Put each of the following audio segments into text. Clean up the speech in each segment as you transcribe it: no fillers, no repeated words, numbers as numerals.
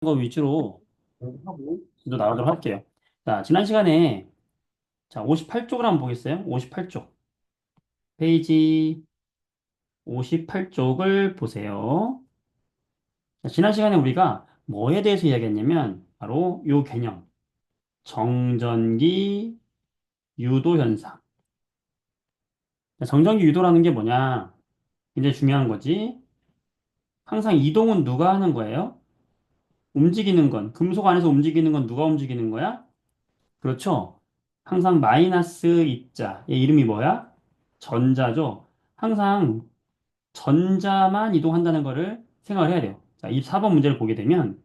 거 위주로 하고 또 나오도록 할게요. 자, 지난 시간에 58쪽을 한번 보겠어요? 58쪽. 페이지 58쪽을 보세요. 자, 지난 시간에 우리가 뭐에 대해서 이야기했냐면 바로 요 개념. 정전기 유도 현상. 자, 정전기 유도라는 게 뭐냐? 굉장히 중요한 거지. 항상 이동은 누가 하는 거예요? 움직이는 건, 금속 안에서 움직이는 건 누가 움직이는 거야? 그렇죠. 항상 마이너스 입자. 얘 이름이 뭐야? 전자죠. 항상 전자만 이동한다는 거를 생각을 해야 돼요. 자, 이 4번 문제를 보게 되면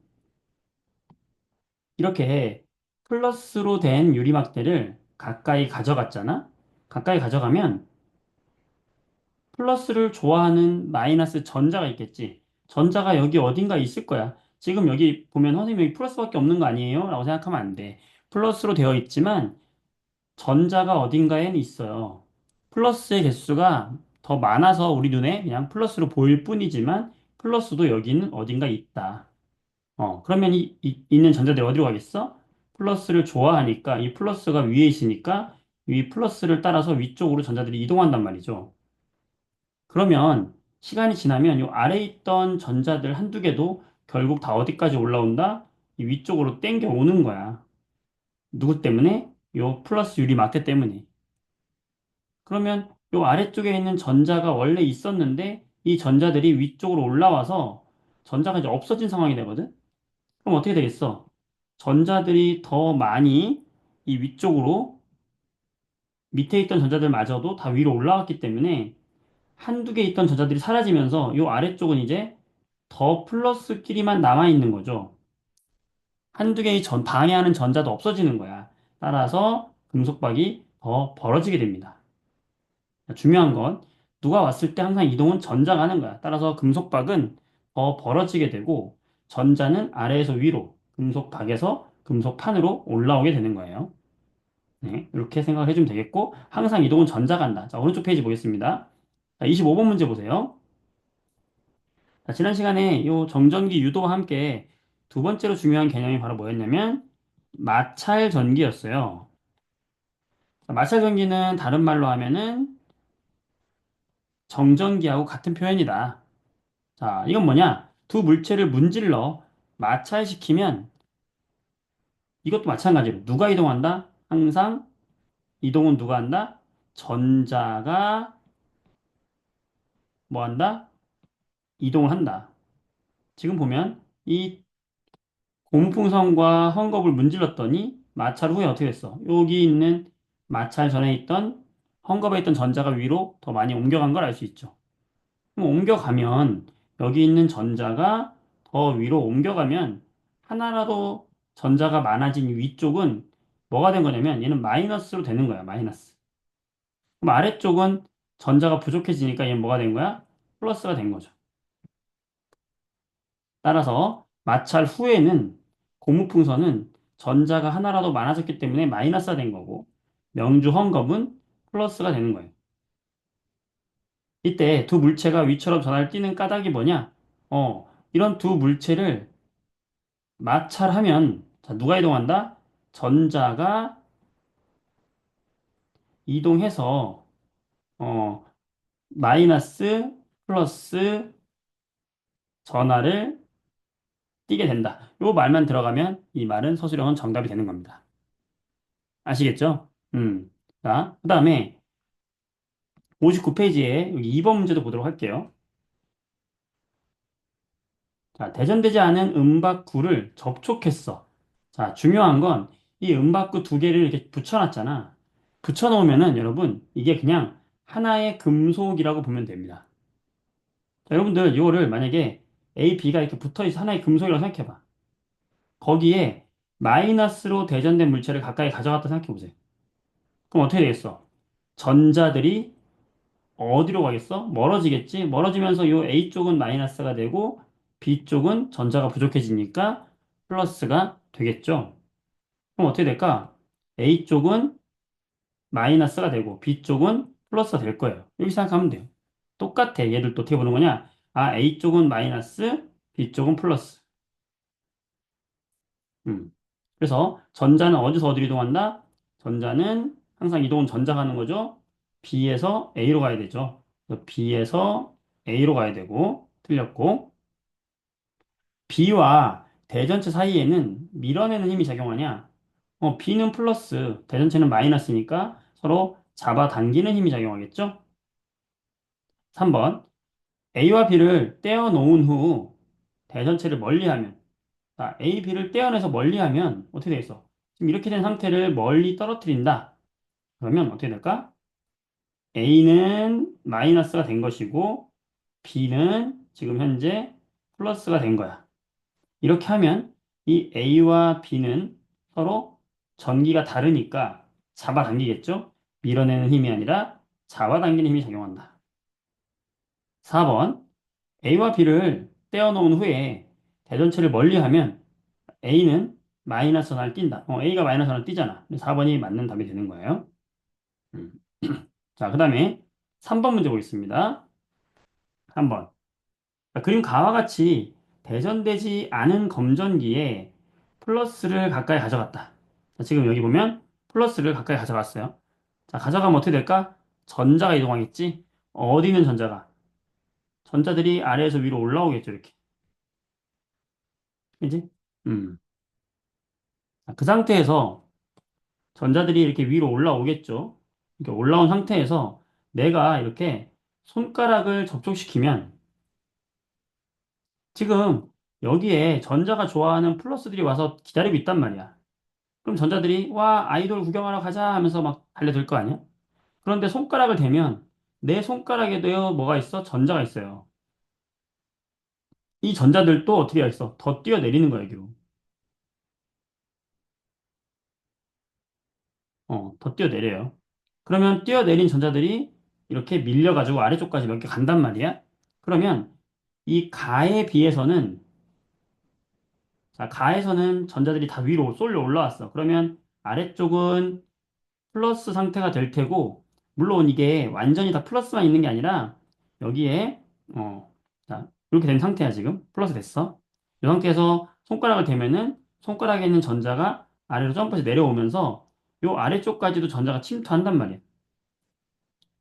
이렇게 플러스로 된 유리막대를 가까이 가져갔잖아. 가까이 가져가면 플러스를 좋아하는 마이너스 전자가 있겠지. 전자가 여기 어딘가 있을 거야. 지금 여기 보면 선생님 여기 플러스밖에 없는 거 아니에요? 라고 생각하면 안 돼. 플러스로 되어 있지만 전자가 어딘가엔 있어요. 플러스의 개수가 더 많아서 우리 눈에 그냥 플러스로 보일 뿐이지만 플러스도 여기는 어딘가 있다. 그러면 있는 전자들이 어디로 가겠어? 플러스를 좋아하니까 이 플러스가 위에 있으니까 이 플러스를 따라서 위쪽으로 전자들이 이동한단 말이죠. 그러면 시간이 지나면 이 아래에 있던 전자들 한두 개도 결국 다 어디까지 올라온다? 이 위쪽으로 땡겨 오는 거야. 누구 때문에? 요 플러스 유리 막대 때문에. 그러면 요 아래쪽에 있는 전자가 원래 있었는데 이 전자들이 위쪽으로 올라와서 전자가 이제 없어진 상황이 되거든? 그럼 어떻게 되겠어? 전자들이 더 많이 이 위쪽으로 밑에 있던 전자들마저도 다 위로 올라왔기 때문에 한두 개 있던 전자들이 사라지면서 요 아래쪽은 이제 더 플러스끼리만 남아있는 거죠. 한두 개의 방해하는 전자도 없어지는 거야. 따라서 금속박이 더 벌어지게 됩니다. 중요한 건 누가 왔을 때 항상 이동은 전자가 하는 거야. 따라서 금속박은 더 벌어지게 되고 전자는 아래에서 위로, 금속박에서 금속판으로 올라오게 되는 거예요. 네, 이렇게 생각을 해주면 되겠고 항상 이동은 전자가 한다. 자, 오른쪽 페이지 보겠습니다. 자, 25번 문제 보세요. 자, 지난 시간에 이 정전기 유도와 함께 두 번째로 중요한 개념이 바로 뭐였냐면 마찰 전기였어요. 자, 마찰 전기는 다른 말로 하면은 정전기하고 같은 표현이다. 자, 이건 뭐냐? 두 물체를 문질러 마찰시키면 이것도 마찬가지로 누가 이동한다? 항상 이동은 누가 한다? 전자가 뭐 한다? 이동을 한다. 지금 보면 이 고무풍선과 헝겊을 문질렀더니 마찰 후에 어떻게 됐어? 여기 있는 마찰 전에 있던 헝겊에 있던 전자가 위로 더 많이 옮겨간 걸 알 수 있죠. 그럼 옮겨가면 여기 있는 전자가 더 위로 옮겨가면 하나라도 전자가 많아진 위쪽은 뭐가 된 거냐면 얘는 마이너스로 되는 거야, 마이너스. 그럼 아래쪽은 전자가 부족해지니까 얘는 뭐가 된 거야? 플러스가 된 거죠. 따라서 마찰 후에는 고무풍선은 전자가 하나라도 많아졌기 때문에 마이너스가 된 거고 명주 헝겊은 플러스가 되는 거예요. 이때 두 물체가 위처럼 전하를 띠는 까닭이 뭐냐? 이런 두 물체를 마찰하면 자, 누가 이동한다? 전자가 이동해서 어, 마이너스 플러스 전하를 띠게 된다. 요 말만 들어가면 이 말은 서술형은 정답이 되는 겁니다. 아시겠죠? 자, 그 다음에 59페이지에 여기 2번 문제도 보도록 할게요. 자, 대전되지 않은 음박구를 접촉했어. 자, 중요한 건 이 음박구 두 개를 이렇게 붙여놨잖아. 붙여놓으면은 여러분 이게 그냥 하나의 금속이라고 보면 됩니다. 자, 여러분들 이거를 만약에 A, B가 이렇게 붙어있어 하나의 금속이라고 생각해봐. 거기에 마이너스로 대전된 물체를 가까이 가져갔다 생각해보세요. 그럼 어떻게 되겠어? 전자들이 어디로 가겠어? 멀어지겠지? 멀어지면서 요 A쪽은 마이너스가 되고 B쪽은 전자가 부족해지니까 플러스가 되겠죠? 그럼 어떻게 될까? A쪽은 마이너스가 되고 B쪽은 플러스가 될 거예요. 이렇게 생각하면 돼요. 똑같아. 얘들 또 어떻게 보는 거냐? 아, A쪽은 마이너스, B쪽은 플러스. 음. 그래서 전자는 어디서 어디로 이동한다? 전자는 항상 이동은 전자가 하는 거죠. B에서 A로 가야 되죠. 그래서 B에서 A로 가야 되고, 틀렸고, B와 대전체 사이에는 밀어내는 힘이 작용하냐? B는 플러스, 대전체는 마이너스니까 서로 잡아당기는 힘이 작용하겠죠? 3번, A와 B를 떼어놓은 후 대전체를 멀리하면, 자, A, B를 떼어내서 멀리하면 어떻게 되겠어? 지금 이렇게 된 상태를 멀리 떨어뜨린다. 그러면 어떻게 될까? A는 마이너스가 된 것이고 B는 지금 현재 플러스가 된 거야. 이렇게 하면 이 A와 B는 서로 전기가 다르니까 잡아당기겠죠? 밀어내는 힘이 아니라 잡아당기는 힘이 작용한다. 4번 A와 B를 떼어놓은 후에 대전체를 멀리하면 A는 마이너스 하나를 띈다. A가 마이너스 하나를 띄잖아. 4번이 맞는 답이 되는 거예요. 음. 자, 그 다음에 3번 문제 보겠습니다. 3번. 그림 가와 같이 대전되지 않은 검전기에 플러스를 가까이 가져갔다. 자, 지금 여기 보면 플러스를 가까이 가져갔어요. 자, 가져가면 어떻게 될까? 전자가 이동하겠지? 어디 있는 전자가? 전자들이 아래에서 위로 올라오겠죠, 이렇게. 그지? 음. 자, 그 상태에서 전자들이 이렇게 위로 올라오겠죠. 이렇게 올라온 상태에서 내가 이렇게 손가락을 접촉시키면 지금 여기에 전자가 좋아하는 플러스들이 와서 기다리고 있단 말이야. 그럼 전자들이 와, 아이돌 구경하러 가자 하면서 막 달려들 거 아니야? 그런데 손가락을 대면 내 손가락에도 뭐가 있어? 전자가 있어요. 이 전자들도 어떻게 돼 있어? 더 뛰어내리는 거야, 여기로. 더 뛰어내려요. 그러면 뛰어내린 전자들이 이렇게 밀려가지고 아래쪽까지 몇 개 간단 말이야. 그러면 이 가에 비해서는, 자, 가에서는 전자들이 다 위로 쏠려 올라왔어. 그러면 아래쪽은 플러스 상태가 될 테고, 물론 이게 완전히 다 플러스만 있는 게 아니라, 여기에, 자, 이렇게 된 상태야, 지금. 플러스 됐어. 이 상태에서 손가락을 대면은, 손가락에 있는 전자가 아래로 점프해서 내려오면서, 요 아래쪽까지도 전자가 침투한단 말이야.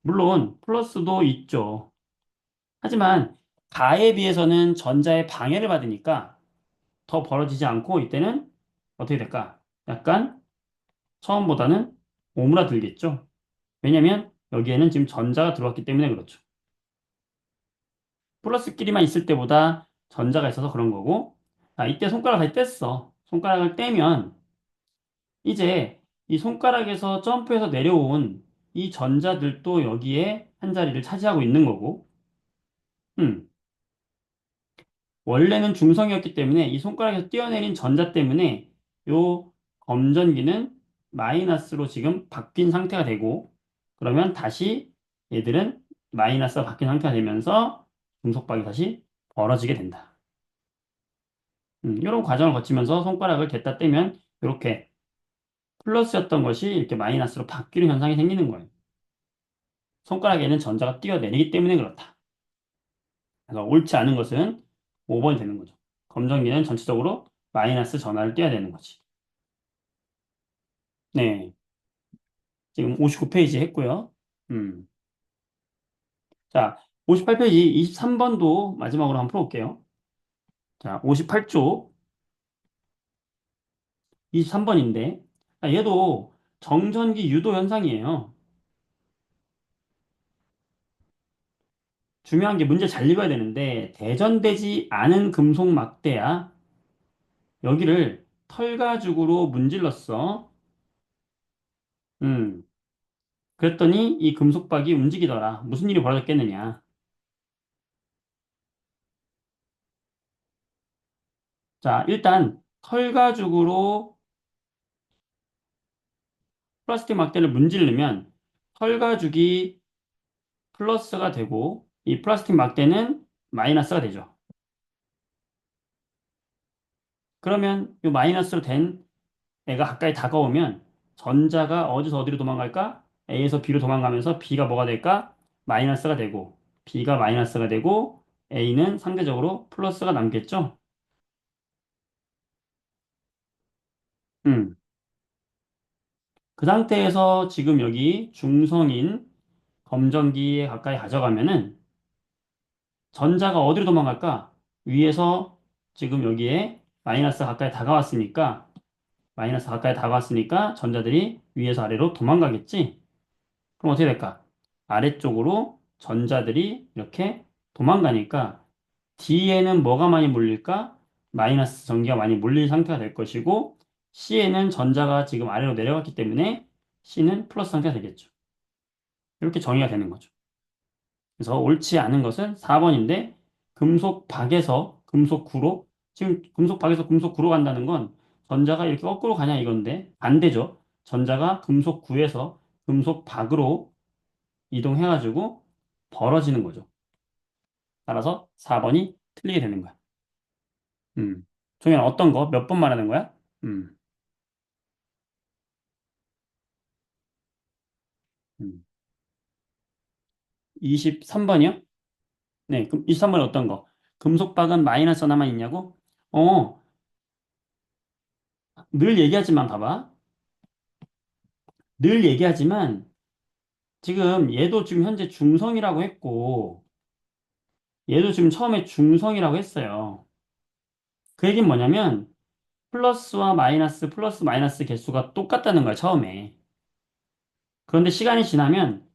물론, 플러스도 있죠. 하지만, 가에 비해서는 전자의 방해를 받으니까 더 벌어지지 않고, 이때는 어떻게 될까? 약간 처음보다는 오므라들겠죠. 왜냐면 여기에는 지금 전자가 들어왔기 때문에 그렇죠. 플러스끼리만 있을 때보다 전자가 있어서 그런 거고, 아, 이때 손가락을 다시 뗐어. 손가락을 떼면 이제 이 손가락에서 점프해서 내려온 이 전자들도 여기에 한 자리를 차지하고 있는 거고, 음, 원래는 중성이었기 때문에 이 손가락에서 뛰어내린 전자 때문에 요 검전기는 마이너스로 지금 바뀐 상태가 되고, 그러면 다시 얘들은 마이너스가 바뀐 상태가 되면서 중속박이 다시 벌어지게 된다. 이런 과정을 거치면서 손가락을 댔다 떼면 이렇게 플러스였던 것이 이렇게 마이너스로 바뀌는 현상이 생기는 거예요. 손가락에는 전자가 뛰어내리기 때문에 그렇다. 그래서 옳지 않은 것은 5번이 되는 거죠. 검정기는 전체적으로 마이너스 전하를 띄어야 되는 거지. 네. 지금 59페이지 했고요. 음. 자, 58페이지 23번도 마지막으로 한번 풀어볼게요. 자, 58쪽 23번인데, 얘도 정전기 유도 현상이에요. 중요한 게 문제 잘 읽어야 되는데, 대전되지 않은 금속 막대야 여기를 털가죽으로 문질렀어. 음. 그랬더니 이 금속박이 움직이더라. 무슨 일이 벌어졌겠느냐. 자, 일단 털가죽으로 플라스틱 막대를 문지르면 털가죽이 플러스가 되고 이 플라스틱 막대는 마이너스가 되죠. 그러면 이 마이너스로 된 애가 가까이 다가오면 전자가 어디서 어디로 도망갈까? A에서 B로 도망가면서 B가 뭐가 될까? 마이너스가 되고 B가 마이너스가 되고 A는 상대적으로 플러스가 남겠죠. 음. 그 상태에서 지금 여기 중성인 검정기에 가까이 가져가면은 전자가 어디로 도망갈까? 위에서 지금 여기에 마이너스 가까이 다가왔으니까 마이너스 가까이 다가왔으니까 전자들이 위에서 아래로 도망가겠지? 그럼 어떻게 될까? 아래쪽으로 전자들이 이렇게 도망가니까 D에는 뭐가 많이 몰릴까? 마이너스 전기가 많이 몰릴 상태가 될 것이고 C에는 전자가 지금 아래로 내려갔기 때문에 C는 플러스 상태가 되겠죠. 이렇게 정의가 되는 거죠. 그래서 옳지 않은 것은 4번인데 금속 박에서 금속 구로 지금 금속 박에서 금속 구로 간다는 건 전자가 이렇게 거꾸로 가냐 이건데 반대죠. 전자가 금속 구에서 금속 박으로 이동해가지고 벌어지는 거죠. 따라서 4번이 틀리게 되는 거야. 종현 어떤 거? 몇 번 말하는 거야? 음, 3번이요? 네, 그럼 23번은 어떤 거? 금속박은 마이너스 하나만 있냐고? 어, 늘 얘기하지만 봐봐. 늘 얘기하지만 지금 얘도 지금 현재 중성이라고 했고 얘도 지금 처음에 중성이라고 했어요. 그 얘기는 뭐냐면 플러스와 마이너스 플러스 마이너스 개수가 똑같다는 거야, 처음에. 그런데 시간이 지나면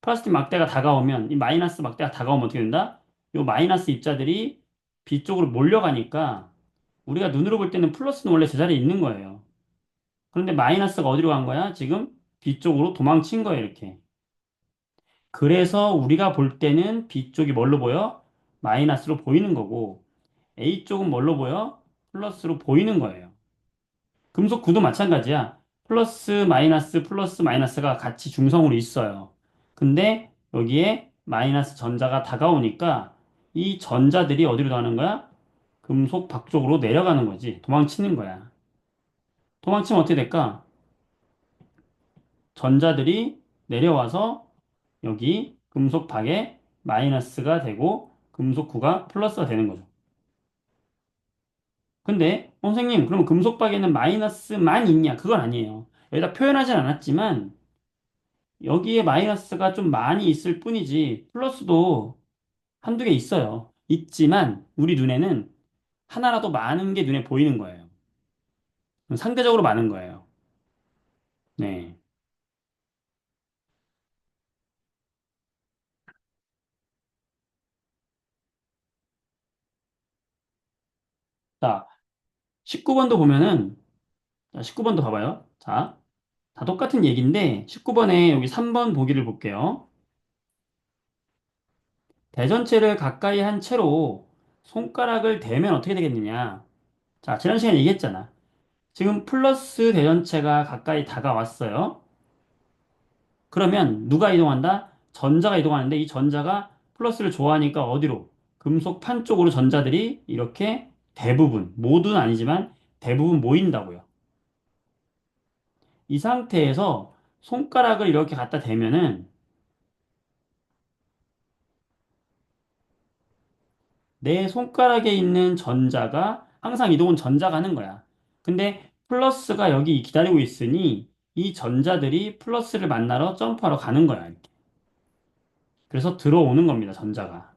플라스틱 막대가 다가오면 이 마이너스 막대가 다가오면 어떻게 된다? 이 마이너스 입자들이 B 쪽으로 몰려가니까 우리가 눈으로 볼 때는 플러스는 원래 제자리에 있는 거예요. 그런데 마이너스가 어디로 간 거야? 지금 B 쪽으로 도망친 거예요, 이렇게. 그래서 우리가 볼 때는 B 쪽이 뭘로 보여? 마이너스로 보이는 거고 A 쪽은 뭘로 보여? 플러스로 보이는 거예요. 금속 구도 마찬가지야. 플러스 마이너스가 같이 중성으로 있어요. 근데 여기에 마이너스 전자가 다가오니까 이 전자들이 어디로 가는 거야? 금속 박 쪽으로 내려가는 거지. 도망치는 거야. 도망치면 어떻게 될까? 전자들이 내려와서 여기 금속 박에 마이너스가 되고 금속 구가 플러스가 되는 거죠. 근데 선생님, 그럼 금속 박에는 마이너스만 있냐? 그건 아니에요. 여기다 표현하진 않았지만 여기에 마이너스가 좀 많이 있을 뿐이지 플러스도 한두 개 있어요. 있지만 우리 눈에는 하나라도 많은 게 눈에 보이는 거예요. 상대적으로 많은 거예요. 네. 자, 19번도 보면은, 자, 19번도 봐봐요. 자, 다 똑같은 얘기인데, 19번에 여기 3번 보기를 볼게요. 대전체를 가까이 한 채로 손가락을 대면 어떻게 되겠느냐. 자, 지난 시간에 얘기했잖아. 지금 플러스 대전체가 가까이 다가왔어요. 그러면 누가 이동한다? 전자가 이동하는데 이 전자가 플러스를 좋아하니까 어디로? 금속 판 쪽으로 전자들이 이렇게 대부분, 모두는 아니지만 대부분 모인다고요. 이 상태에서 손가락을 이렇게 갖다 대면은 내 손가락에 있는 전자가 항상 이동은 전자가 하는 거야. 근데 플러스가 여기 기다리고 있으니 이 전자들이 플러스를 만나러 점프하러 가는 거야. 이렇게. 그래서 들어오는 겁니다, 전자가.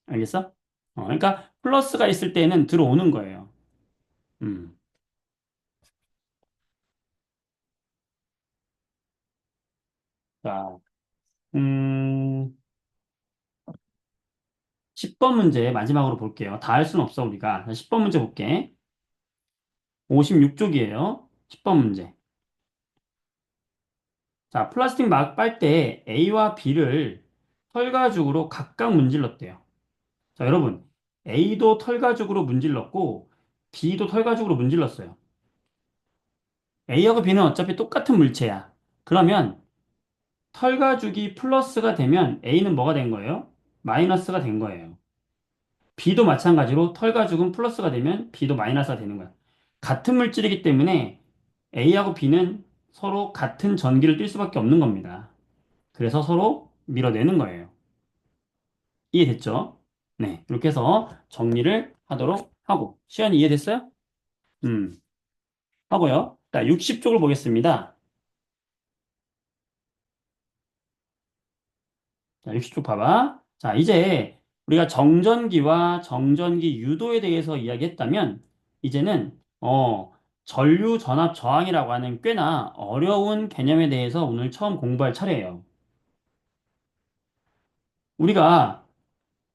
알겠어? 그러니까 플러스가 있을 때는 들어오는 거예요. 음. 자, 음, 10번 문제 마지막으로 볼게요. 다 할 수는 없어, 우리가. 10번 문제 볼게. 56쪽이에요. 10번 문제. 자, 플라스틱 막 빨대 A와 B를 털가죽으로 각각 문질렀대요. 자, 여러분. A도 털가죽으로 문질렀고, B도 털가죽으로 문질렀어요. A하고 B는 어차피 똑같은 물체야. 그러면 털가죽이 플러스가 되면 A는 뭐가 된 거예요? 마이너스가 된 거예요. B도 마찬가지로 털가죽은 플러스가 되면 B도 마이너스가 되는 거야. 같은 물질이기 때문에 A하고 B는 서로 같은 전기를 띨 수밖에 없는 겁니다. 그래서 서로 밀어내는 거예요. 이해됐죠? 네, 이렇게 해서 정리를 하도록 하고. 시연이 이해됐어요? 음, 하고요. 자, 60쪽을 보겠습니다. 자, 60쪽 봐봐. 자, 이제 우리가 정전기와 정전기 유도에 대해서 이야기했다면, 이제는, 전류 전압 저항이라고 하는 꽤나 어려운 개념에 대해서 오늘 처음 공부할 차례예요. 우리가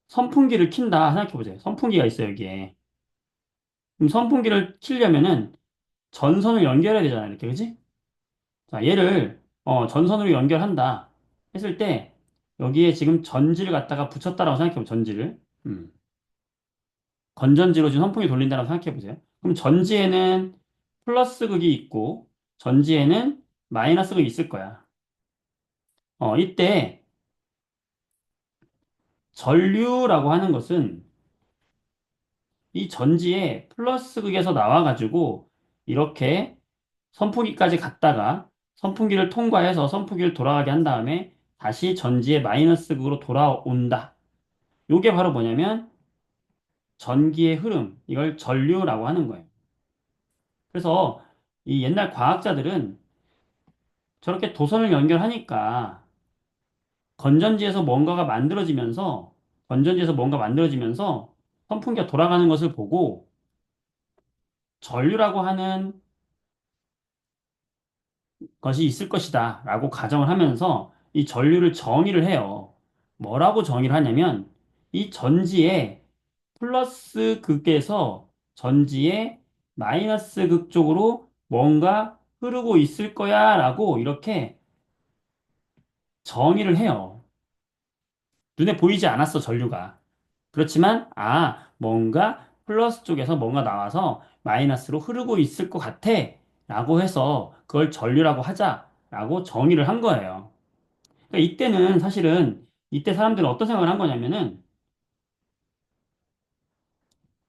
선풍기를 킨다 생각해보세요. 선풍기가 있어요, 여기에. 그럼 선풍기를 키려면은 전선을 연결해야 되잖아요, 이렇게, 그지? 자, 얘를, 전선으로 연결한다 했을 때, 여기에 지금 전지를 갖다가 붙였다라고 생각해보세요, 전지를. 건전지로 지금 선풍기 돌린다고 생각해 보세요. 그럼 전지에는 플러스 극이 있고 전지에는 마이너스 극이 있을 거야. 이때 전류라고 하는 것은 이 전지에 플러스 극에서 나와가지고 이렇게 선풍기까지 갔다가 선풍기를 통과해서 선풍기를 돌아가게 한 다음에 다시 전지의 마이너스 극으로 돌아온다. 요게 바로 뭐냐면 전기의 흐름, 이걸 전류라고 하는 거예요. 그래서 이 옛날 과학자들은 저렇게 도선을 연결하니까 건전지에서 뭔가 만들어지면서 선풍기가 돌아가는 것을 보고 전류라고 하는 것이 있을 것이다 라고 가정을 하면서 이 전류를 정의를 해요. 뭐라고 정의를 하냐면 이 전지의 플러스 극에서 전지의 마이너스 극 쪽으로 뭔가 흐르고 있을 거야 라고 이렇게 정의를 해요. 눈에 보이지 않았어, 전류가. 그렇지만, 뭔가 플러스 쪽에서 뭔가 나와서 마이너스로 흐르고 있을 것 같아. 라고 해서 그걸 전류라고 하자라고 정의를 한 거예요. 그러니까 이때는 사실은 이때 사람들은 어떤 생각을 한 거냐면은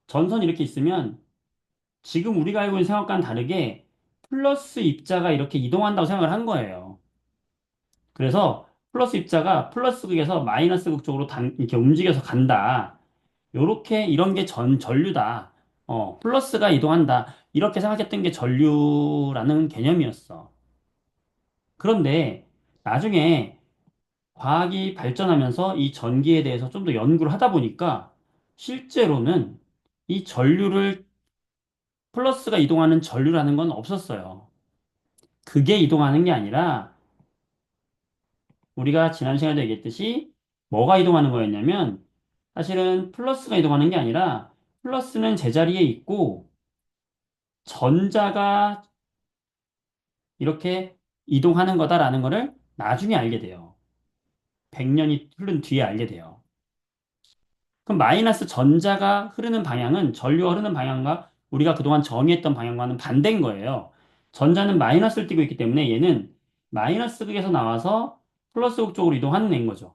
전선이 이렇게 있으면 지금 우리가 알고 있는 생각과는 다르게 플러스 입자가 이렇게 이동한다고 생각을 한 거예요. 그래서 플러스 입자가 플러스 극에서 마이너스 극 쪽으로 이렇게 움직여서 간다. 요렇게 이런 게 전류다. 플러스가 이동한다. 이렇게 생각했던 게 전류라는 개념이었어. 그런데 나중에 과학이 발전하면서 이 전기에 대해서 좀 더 연구를 하다 보니까 실제로는 이 전류를 플러스가 이동하는 전류라는 건 없었어요. 그게 이동하는 게 아니라 우리가 지난 시간에 얘기했듯이 뭐가 이동하는 거였냐면 사실은 플러스가 이동하는 게 아니라 플러스는 제자리에 있고 전자가 이렇게 이동하는 거다라는 거를 나중에 알게 돼요. 100년이 흐른 뒤에 알게 돼요. 그럼 마이너스 전자가 흐르는 방향은 전류가 흐르는 방향과 우리가 그동안 정의했던 방향과는 반대인 거예요. 전자는 마이너스를 띠고 있기 때문에 얘는 마이너스 극에서 나와서 플러스 극 쪽으로 이동하는 애인 거죠.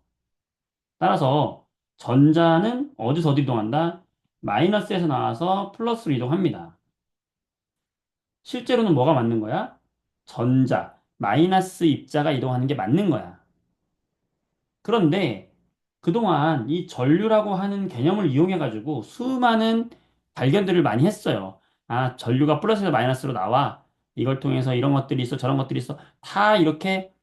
따라서 전자는 어디서 어디 이동한다? 마이너스에서 나와서 플러스로 이동합니다. 실제로는 뭐가 맞는 거야? 마이너스 입자가 이동하는 게 맞는 거야. 그런데 그동안 이 전류라고 하는 개념을 이용해가지고 수많은 발견들을 많이 했어요. 전류가 플러스에서 마이너스로 나와. 이걸 통해서 이런 것들이 있어, 저런 것들이 있어. 다 이렇게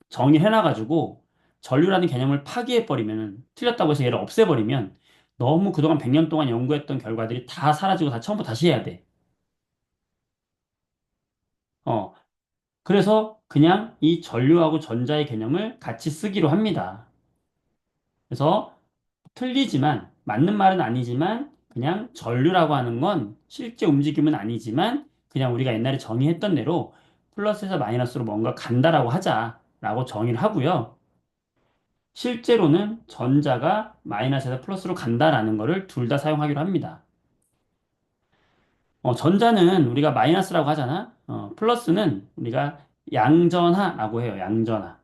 정의해놔가지고 전류라는 개념을 파기해버리면, 틀렸다고 해서 얘를 없애버리면 너무 그동안 100년 동안 연구했던 결과들이 다 사라지고 다 처음부터 다시 해야 돼. 어, 그래서 그냥 이 전류하고 전자의 개념을 같이 쓰기로 합니다. 그래서 틀리지만, 맞는 말은 아니지만, 그냥 전류라고 하는 건 실제 움직임은 아니지만, 그냥 우리가 옛날에 정의했던 대로 플러스에서 마이너스로 뭔가 간다라고 하자라고 정의를 하고요. 실제로는 전자가 마이너스에서 플러스로 간다라는 거를 둘 다 사용하기로 합니다. 전자는 우리가 마이너스라고 하잖아. 플러스는 우리가 양전하라고 해요. 양전하.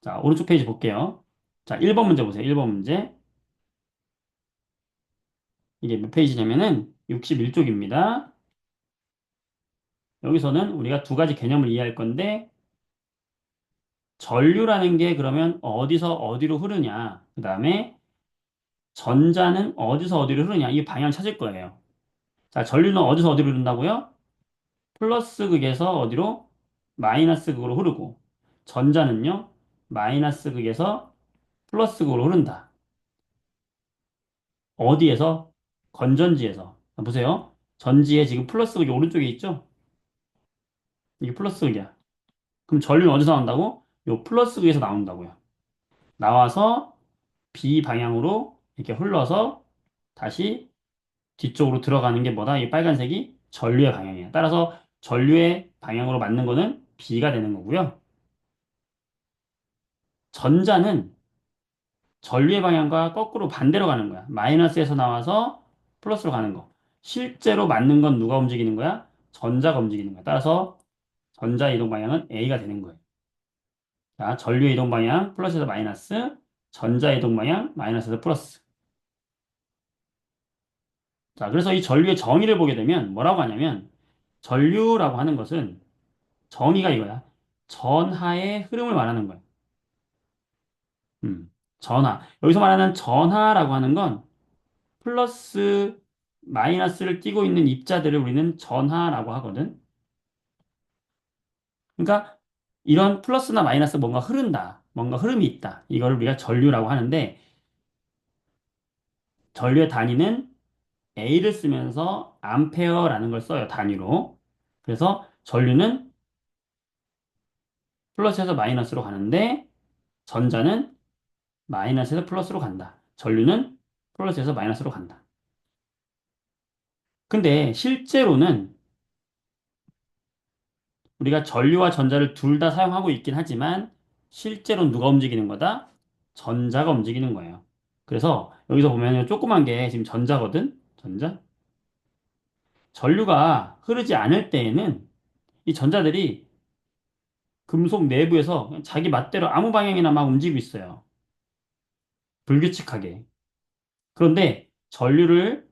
자, 오른쪽 페이지 볼게요. 자, 1번 문제 보세요. 1번 문제. 이게 몇 페이지냐면은 61쪽입니다. 여기서는 우리가 두 가지 개념을 이해할 건데, 전류라는 게 그러면 어디서 어디로 흐르냐. 그 다음에 전자는 어디서 어디로 흐르냐? 이 방향 찾을 거예요. 자, 전류는 어디서 어디로 흐른다고요? 플러스 극에서 어디로? 마이너스 극으로 흐르고, 전자는요, 마이너스 극에서 플러스 극으로 흐른다. 어디에서? 건전지에서. 자, 보세요. 전지에 지금 플러스 극이 오른쪽에 있죠? 이게 플러스 극이야. 그럼 전류는 어디서 나온다고? 요 플러스 극에서 나온다고요. 나와서 B 방향으로 이렇게 흘러서 다시 뒤쪽으로 들어가는 게 뭐다? 이 빨간색이 전류의 방향이에요. 따라서 전류의 방향으로 맞는 거는 B가 되는 거고요. 전자는 전류의 방향과 거꾸로 반대로 가는 거야. 마이너스에서 나와서 플러스로 가는 거. 실제로 맞는 건 누가 움직이는 거야? 전자가 움직이는 거야. 따라서 전자 이동 방향은 A가 되는 거예요. 자, 전류의 이동 방향 플러스에서 마이너스, 전자 이동 방향 마이너스에서 플러스. 자, 그래서 이 전류의 정의를 보게 되면 뭐라고 하냐면 전류라고 하는 것은 정의가 이거야. 전하의 흐름을 말하는 거야. 전하. 여기서 말하는 전하라고 하는 건 플러스 마이너스를 띠고 있는 입자들을 우리는 전하라고 하거든. 그러니까 이런 플러스나 마이너스 뭔가 흐른다. 뭔가 흐름이 있다. 이걸 우리가 전류라고 하는데 전류의 단위는 A를 쓰면서 암페어라는 걸 써요. 단위로. 그래서 전류는 플러스에서 마이너스로 가는데 전자는 마이너스에서 플러스로 간다. 전류는 플러스에서 마이너스로 간다. 근데 실제로는 우리가 전류와 전자를 둘 다 사용하고 있긴 하지만 실제로는 누가 움직이는 거다? 전자가 움직이는 거예요. 그래서 여기서 보면 조그만 게 지금 전자거든? 전자? 전류가 흐르지 않을 때에는 이 전자들이 금속 내부에서 그냥 자기 맛대로 아무 방향이나 막 움직이고 있어요. 불규칙하게. 그런데 전류를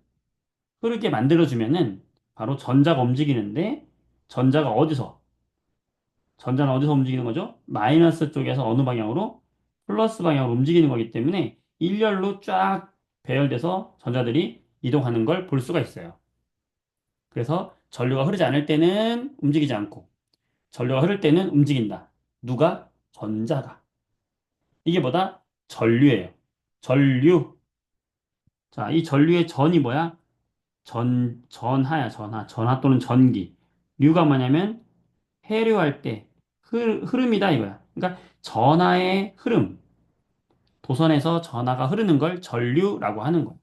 흐르게 만들어주면은 바로 전자가 움직이는데 전자가 어디서? 전자는 어디서 움직이는 거죠? 마이너스 쪽에서 어느 방향으로? 플러스 방향으로 움직이는 거기 때문에 일렬로 쫙 배열돼서 전자들이 이동하는 걸 볼 수가 있어요. 그래서 전류가 흐르지 않을 때는 움직이지 않고 전류가 흐를 때는 움직인다. 누가? 전자가. 이게 뭐다? 전류예요. 전류. 자, 이 전류의 전이 뭐야? 전하야, 전하. 전하 또는 전기. 류가 뭐냐면 해류할 때 흐름이다 이거야. 그러니까 전하의 흐름. 도선에서 전하가 흐르는 걸 전류라고 하는 거야.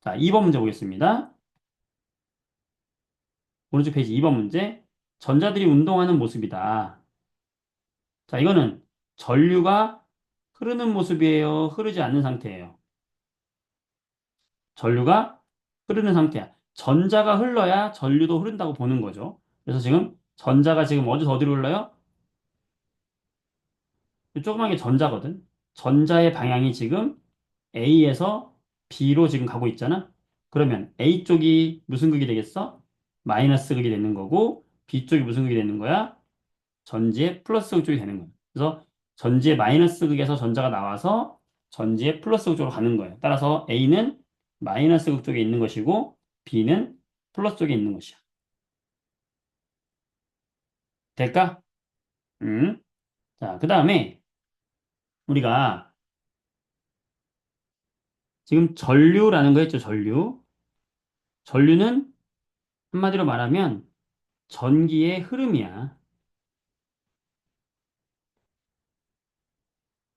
자, 2번 문제 보겠습니다. 오른쪽 페이지 2번 문제. 전자들이 운동하는 모습이다. 자, 이거는 전류가 흐르는 모습이에요. 흐르지 않는 상태예요. 전류가 흐르는 상태야. 전자가 흘러야 전류도 흐른다고 보는 거죠. 그래서 지금 전자가 지금 어디서 어디로 흘러요? 이 조그만 게 전자거든. 전자의 방향이 지금 A에서 B로 지금 가고 있잖아. 그러면 A 쪽이 무슨 극이 되겠어? 마이너스 극이 되는 거고 B 쪽이 무슨 극이 되는 거야? 전지의 플러스 극 쪽이 되는 거야. 그래서 전지의 마이너스 극에서 전자가 나와서 전지의 플러스 극 쪽으로 가는 거예요. 따라서 A는 마이너스 극 쪽에 있는 것이고 B는 플러스 쪽에 있는 것이야. 될까? 음. 자, 그 다음에 우리가 지금 전류라는 거 했죠, 전류. 전류는 한마디로 말하면 전기의 흐름이야.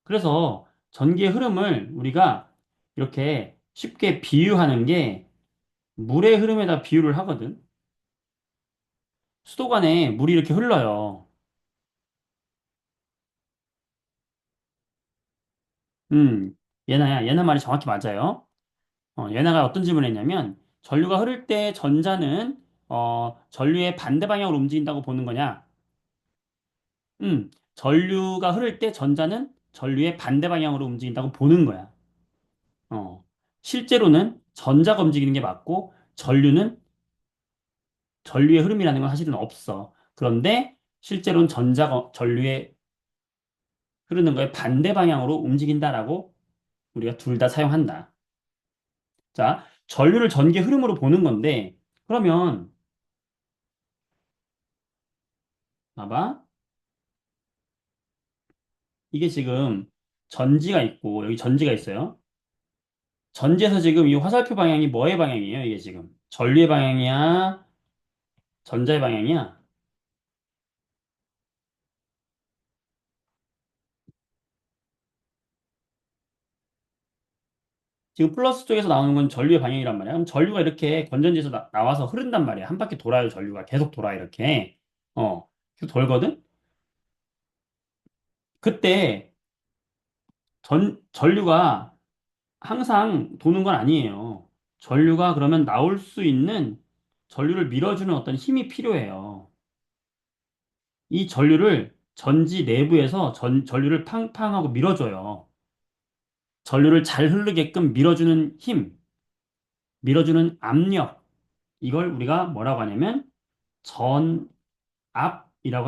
그래서 전기의 흐름을 우리가 이렇게 쉽게 비유하는 게 물의 흐름에다 비유를 하거든. 수도관에 물이 이렇게 흘러요. 음, 얘나야, 얘나 말이 정확히 맞아요. 얘나가 어떤 질문을 했냐면 전류가 흐를 때 전자는 전류의 반대 방향으로 움직인다고 보는 거냐? 전류가 흐를 때 전자는 전류의 반대 방향으로 움직인다고 보는 거야. 어, 실제로는 전자가 움직이는 게 맞고 전류의 흐름이라는 건 사실은 없어. 그런데 실제로는 전류의 흐르는 거에 반대 방향으로 움직인다라고 우리가 둘 다 사용한다. 자, 전류를 전기 흐름으로 보는 건데, 그러면, 봐봐. 이게 지금 전지가 있고, 여기 전지가 있어요. 전지에서 지금 이 화살표 방향이 뭐의 방향이에요? 이게 지금. 전류의 방향이야? 전자의 방향이야? 지금 플러스 쪽에서 나오는 건 전류의 방향이란 말이야. 그럼 전류가 이렇게 건전지에서 나와서 흐른단 말이야. 한 바퀴 돌아요, 전류가. 계속 돌아, 이렇게. 계속 돌거든? 그때 전류가 항상 도는 건 아니에요. 전류가 그러면 나올 수 있는 전류를 밀어주는 어떤 힘이 필요해요. 이 전류를 전지 내부에서 전류를 팡팡하고 밀어줘요. 전류를 잘 흐르게끔 밀어주는 힘, 밀어주는 압력. 이걸 우리가 뭐라고 하냐면 전압이라고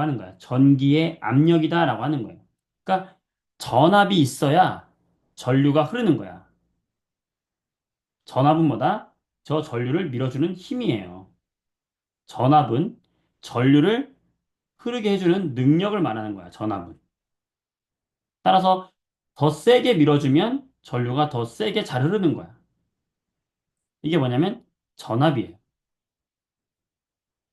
하는 거야. 전기의 압력이다라고 하는 거예요. 그러니까 전압이 있어야 전류가 흐르는 거야. 전압은 뭐다? 저 전류를 밀어주는 힘이에요. 전압은 전류를 흐르게 해주는 능력을 말하는 거야, 전압은. 따라서 더 세게 밀어주면 전류가 더 세게 잘 흐르는 거야. 이게 뭐냐면 전압이에요.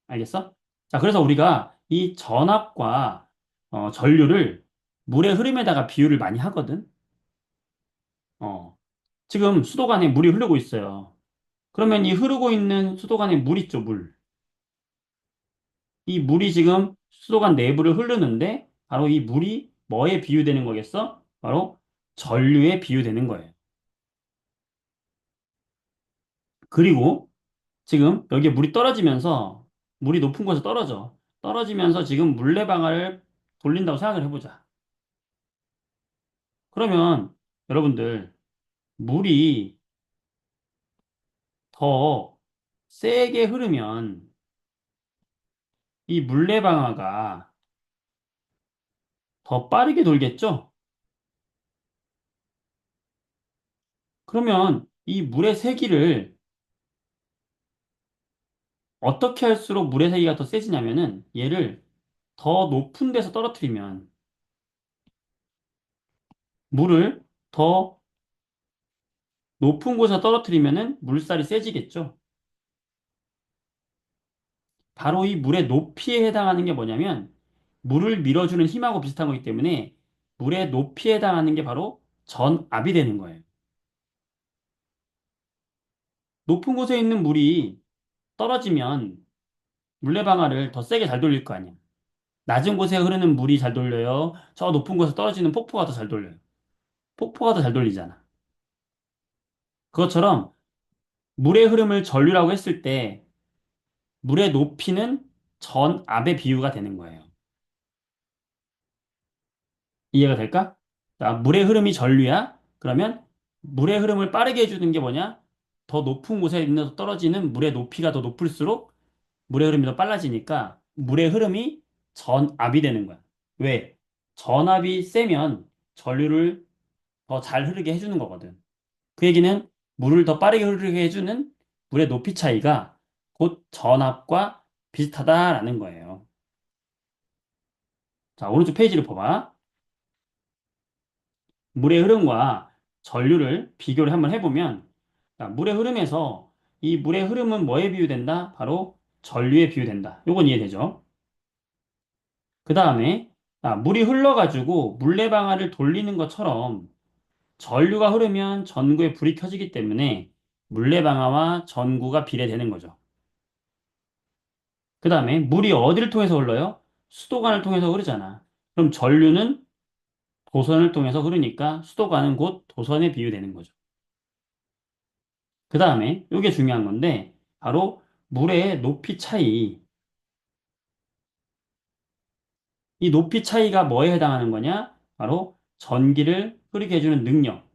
알겠어? 자, 그래서 우리가 이 전압과 전류를 물의 흐름에다가 비유를 많이 하거든. 어, 지금 수도관에 물이 흐르고 있어요. 그러면 이 흐르고 있는 수도관에 물 있죠, 물. 이 물이 지금 수도관 내부를 흐르는데 바로 이 물이 뭐에 비유되는 거겠어? 바로 전류에 비유되는 거예요. 그리고 지금 여기에 물이 떨어지면서 물이 높은 곳에 떨어져. 떨어지면서 지금 물레방아를 돌린다고 생각을 해보자. 그러면 여러분들 물이 더 세게 흐르면 이 물레방아가 더 빠르게 돌겠죠? 그러면 이 물의 세기를 어떻게 할수록 물의 세기가 더 세지냐면은 얘를 더 높은 데서 떨어뜨리면 물을 더 높은 곳에서 떨어뜨리면은 물살이 세지겠죠? 바로 이 물의 높이에 해당하는 게 뭐냐면 물을 밀어주는 힘하고 비슷한 거기 때문에 물의 높이에 해당하는 게 바로 전압이 되는 거예요. 높은 곳에 있는 물이 떨어지면 물레방아를 더 세게 잘 돌릴 거 아니야. 낮은 곳에 흐르는 물이 잘 돌려요. 저 높은 곳에 떨어지는 폭포가 더 잘 돌려요. 폭포가 더 잘 돌리잖아. 그것처럼 물의 흐름을 전류라고 했을 때 물의 높이는 전압의 비유가 되는 거예요. 이해가 될까? 자, 물의 흐름이 전류야? 그러면 물의 흐름을 빠르게 해주는 게 뭐냐? 더 높은 곳에 있는 떨어지는 물의 높이가 더 높을수록 물의 흐름이 더 빨라지니까 물의 흐름이 전압이 되는 거야. 왜? 전압이 세면 전류를 더 잘 흐르게 해주는 거거든. 그 얘기는 물을 더 빠르게 흐르게 해주는 물의 높이 차이가 곧 전압과 비슷하다라는 거예요. 자, 오른쪽 페이지를 봐봐. 물의 흐름과 전류를 비교를 한번 해보면, 자, 물의 흐름에서 이 물의 흐름은 뭐에 비유된다? 바로 전류에 비유된다. 요건 이해되죠? 그 다음에 물이 흘러가지고 물레방아를 돌리는 것처럼 전류가 흐르면 전구에 불이 켜지기 때문에 물레방아와 전구가 비례되는 거죠. 그 다음에 물이 어디를 통해서 흘러요? 수도관을 통해서 흐르잖아. 그럼 전류는 도선을 통해서 흐르니까 수도관은 곧 도선에 비유되는 거죠. 그 다음에 이게 중요한 건데 바로 물의 높이 차이. 이 높이 차이가 뭐에 해당하는 거냐? 바로 전기를 흐르게 해주는 능력,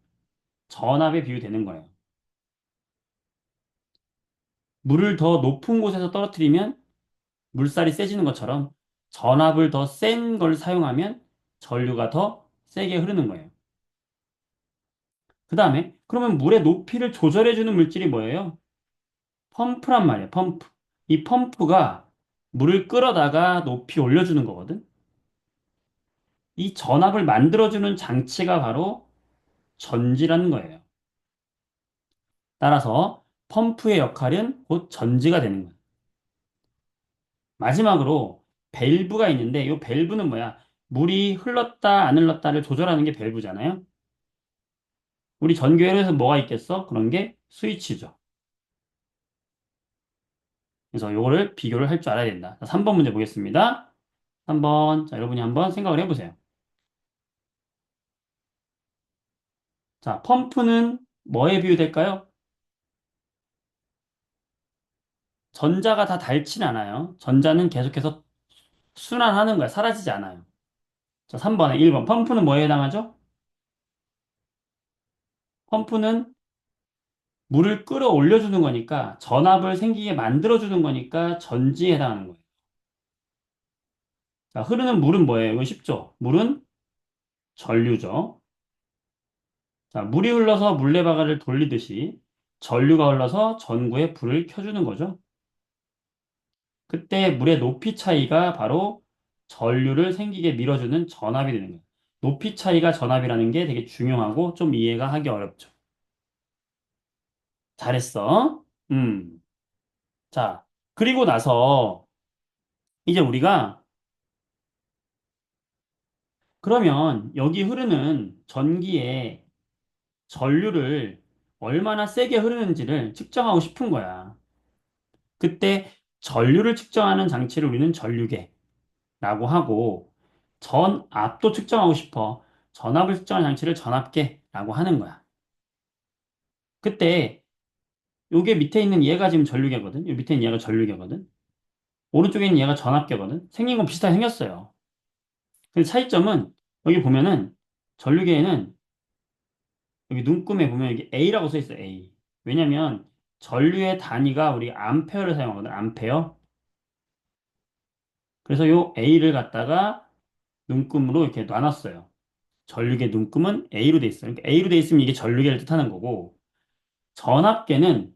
전압에 비유되는 거예요. 물을 더 높은 곳에서 떨어뜨리면 물살이 세지는 것처럼 전압을 더 센 걸 사용하면 전류가 더 세게 흐르는 거예요. 그 다음에 그러면 물의 높이를 조절해주는 물질이 뭐예요? 펌프란 말이에요. 펌프. 이 펌프가 물을 끌어다가 높이 올려주는 거거든. 이 전압을 만들어주는 장치가 바로 전지라는 거예요. 따라서 펌프의 역할은 곧 전지가 되는 거예요. 마지막으로 밸브가 있는데 이 밸브는 뭐야? 물이 흘렀다 안 흘렀다를 조절하는 게 밸브잖아요. 우리 전기회로에서 뭐가 있겠어? 그런 게 스위치죠. 그래서 요거를 비교를 할 줄 알아야 된다. 자, 3번 문제 보겠습니다. 3번. 자, 여러분이 한번 생각을 해보세요. 자, 펌프는 뭐에 비유될까요? 전자가 다 닳진 않아요. 전자는 계속해서 순환하는 거야. 사라지지 않아요. 자, 3번에 1번. 펌프는 뭐에 해당하죠? 펌프는 물을 끌어올려주는 거니까 전압을 생기게 만들어주는 거니까 전지에 해당하는 거예요. 자, 흐르는 물은 뭐예요? 이거 쉽죠? 물은 전류죠. 자, 물이 흘러서 물레바가를 돌리듯이 전류가 흘러서 전구에 불을 켜주는 거죠. 그때 물의 높이 차이가 바로 전류를 생기게 밀어주는 전압이 되는 거예요. 높이 차이가 전압이라는 게 되게 중요하고 좀 이해가 하기 어렵죠. 잘했어. 음. 자, 그리고 나서 이제 우리가 그러면 여기 흐르는 전기의 전류를 얼마나 세게 흐르는지를 측정하고 싶은 거야. 그때 전류를 측정하는 장치를 우리는 전류계라고 하고 전압도 측정하고 싶어. 전압을 측정하는 장치를 전압계라고 하는 거야. 그때 요게 밑에 있는 얘가 지금 전류계거든. 요 밑에 있는 얘가 전류계거든. 오른쪽에 있는 얘가 전압계거든. 생긴 건 비슷하게 생겼어요. 근데 차이점은 여기 보면은 전류계에는 여기 눈금에 보면 여기 A라고 써 있어, A. 왜냐면 전류의 단위가 우리 암페어를 사용하거든, 암페어. 그래서 요 A를 갖다가 눈금으로 이렇게 놔놨어요. 전류계 눈금은 A로 돼 있어요. 그러니까 A로 돼 있으면 이게 전류계를 뜻하는 거고, 전압계는,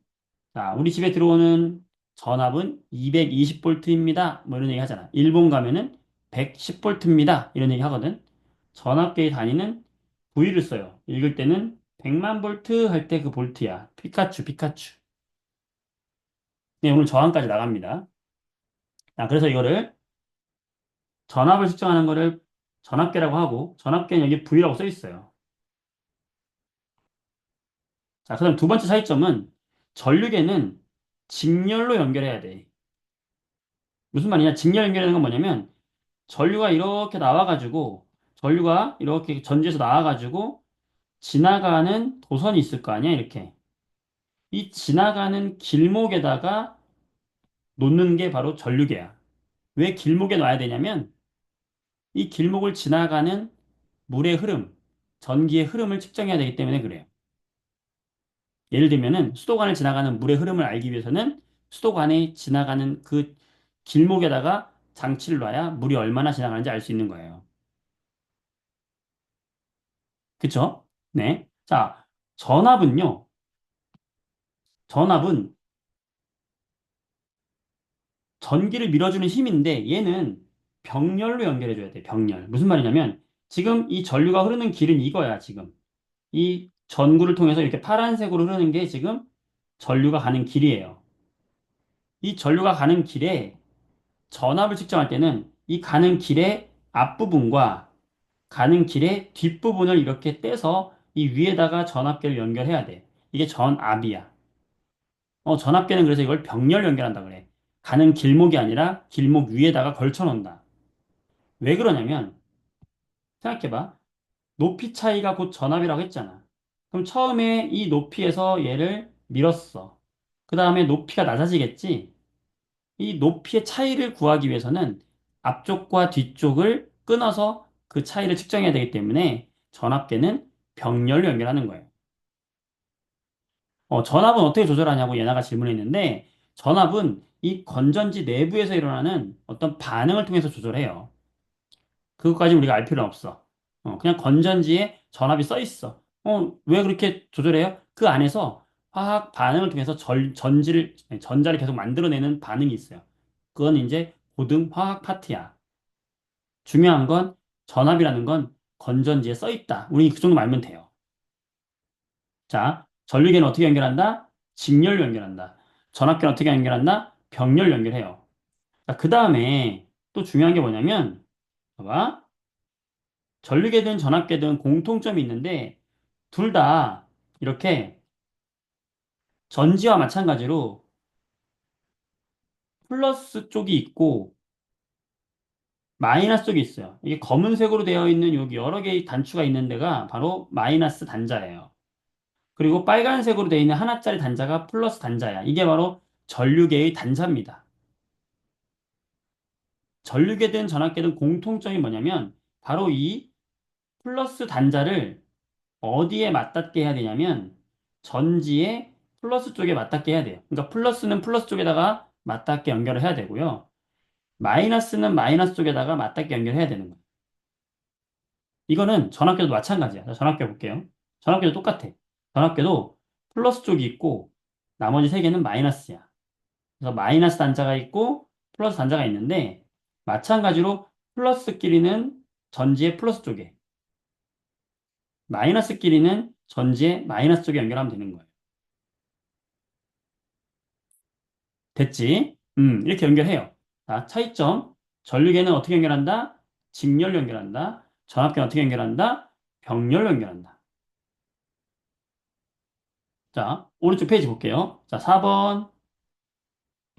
자, 우리 집에 들어오는 전압은 220볼트입니다. 뭐 이런 얘기 하잖아. 일본 가면은 110볼트입니다. 이런 얘기 하거든. 전압계의 단위는 V를 써요. 읽을 때는 100만 볼트 할 때 그 볼트야. 피카츄, 피카츄. 네, 오늘 저항까지 나갑니다. 자, 그래서 이거를 전압을 측정하는 거를 전압계라고 하고, 전압계는 여기 V라고 써 있어요. 자, 그다음 두 번째 차이점은 전류계는 직렬로 연결해야 돼. 무슨 말이냐? 직렬 연결하는 건 뭐냐면 전류가 이렇게 나와가지고 전류가 이렇게 전지에서 나와가지고 지나가는 도선이 있을 거 아니야? 이렇게. 이 지나가는 길목에다가 놓는 게 바로 전류계야. 왜 길목에 놔야 되냐면 이 길목을 지나가는 물의 흐름, 전기의 흐름을 측정해야 되기 때문에 그래요. 예를 들면은 수도관을 지나가는 물의 흐름을 알기 위해서는 수도관에 지나가는 그 길목에다가 장치를 놔야 물이 얼마나 지나가는지 알 수 있는 거예요. 그쵸? 네. 자, 전압은요. 전압은 전기를 밀어주는 힘인데 얘는 병렬로 연결해줘야 돼. 병렬. 무슨 말이냐면 지금 이 전류가 흐르는 길은 이거야, 지금. 이 전구를 통해서 이렇게 파란색으로 흐르는 게 지금 전류가 가는 길이에요. 이 전류가 가는 길에 전압을 측정할 때는 이 가는 길의 앞부분과 가는 길의 뒷부분을 이렇게 떼서 이 위에다가 전압계를 연결해야 돼. 이게 전압이야. 전압계는 그래서 이걸 병렬 연결한다 그래. 가는 길목이 아니라 길목 위에다가 걸쳐 놓는다. 왜 그러냐면 생각해봐. 높이 차이가 곧 전압이라고 했잖아. 그럼 처음에 이 높이에서 얘를 밀었어. 그 다음에 높이가 낮아지겠지? 이 높이의 차이를 구하기 위해서는 앞쪽과 뒤쪽을 끊어서 그 차이를 측정해야 되기 때문에 전압계는 병렬로 연결하는 거예요. 전압은 어떻게 조절하냐고 예나가 질문했는데 전압은 이 건전지 내부에서 일어나는 어떤 반응을 통해서 조절해요. 그것까지 우리가 알 필요는 없어. 그냥 건전지에 전압이 써 있어. 왜 그렇게 조절해요? 그 안에서 화학 반응을 통해서 전자를 계속 만들어내는 반응이 있어요. 그건 이제 고등 화학 파트야. 중요한 건 전압이라는 건 건전지에 써 있다. 우리 그 정도 알면 돼요. 자, 전류계는 어떻게 연결한다? 직렬로 연결한다. 전압계는 어떻게 연결한다? 병렬로 연결해요. 자, 그 다음에 또 중요한 게 뭐냐면, 봐봐. 전류계든 전압계든 공통점이 있는데, 둘 다 이렇게 전지와 마찬가지로 플러스 쪽이 있고, 마이너스 쪽이 있어요. 이게 검은색으로 되어 있는 여기 여러 개의 단추가 있는 데가 바로 마이너스 단자예요. 그리고 빨간색으로 되어 있는 하나짜리 단자가 플러스 단자야. 이게 바로 전류계의 단자입니다. 전류계든 전압계든 공통점이 뭐냐면 바로 이 플러스 단자를 어디에 맞닿게 해야 되냐면 전지의 플러스 쪽에 맞닿게 해야 돼요. 그러니까 플러스는 플러스 쪽에다가 맞닿게 연결을 해야 되고요. 마이너스는 마이너스 쪽에다가 맞닿게 연결해야 되는 거예요. 이거는 전압계도 마찬가지야. 자, 전압계 볼게요. 전압계도 똑같아. 전압계도 플러스 쪽이 있고 나머지 세 개는 마이너스야. 그래서 마이너스 단자가 있고 플러스 단자가 있는데 마찬가지로 플러스끼리는 전지의 플러스 쪽에 마이너스끼리는 전지의 마이너스 쪽에 연결하면 되는 거예요. 됐지? 이렇게 연결해요. 자, 차이점. 전류계는 어떻게 연결한다? 직렬로 연결한다. 전압계는 어떻게 연결한다? 병렬로 연결한다. 자, 오른쪽 페이지 볼게요. 자, 4번.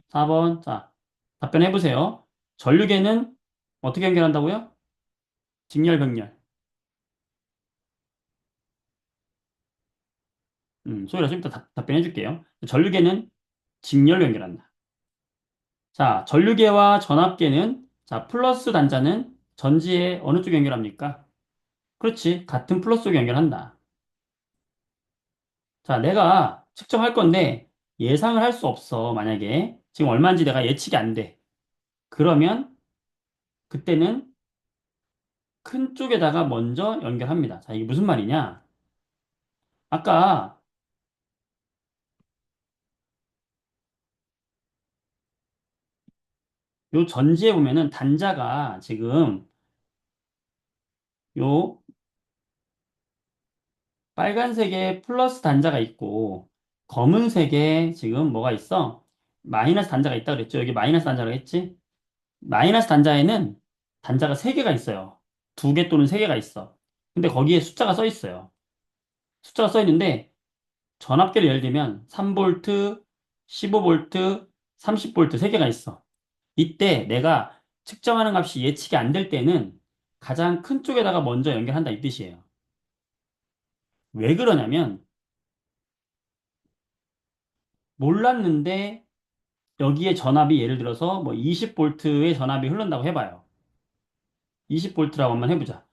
4번. 자, 답변해 보세요. 전류계는 어떻게 연결한다고요? 직렬, 병렬. 소희가 좀 이따 답변해 줄게요. 전류계는 직렬로 연결한다. 자, 전류계와 전압계는, 자, 플러스 단자는 전지에 어느 쪽에 연결합니까? 그렇지. 같은 플러스 쪽에 연결한다. 자, 내가 측정할 건데 예상을 할 수 없어. 만약에 지금 얼마인지 내가 예측이 안 돼. 그러면 그때는 큰 쪽에다가 먼저 연결합니다. 자, 이게 무슨 말이냐? 아까 요 전지에 보면은 단자가 지금 요 빨간색에 플러스 단자가 있고 검은색에 지금 뭐가 있어? 마이너스 단자가 있다 그랬죠? 여기 마이너스 단자라고 했지? 마이너스 단자에는 단자가 3개가 있어요. 2개 또는 3개가 있어. 근데 거기에 숫자가 써 있어요. 숫자가 써 있는데 전압계를 예를 들면 3볼트, 15볼트, 30볼트 3개가 있어. 이때 내가 측정하는 값이 예측이 안 될 때는 가장 큰 쪽에다가 먼저 연결한다 이 뜻이에요. 왜 그러냐면 몰랐는데 여기에 전압이 예를 들어서 뭐 20볼트의 전압이 흐른다고 해봐요. 20볼트라고 한번 해보자.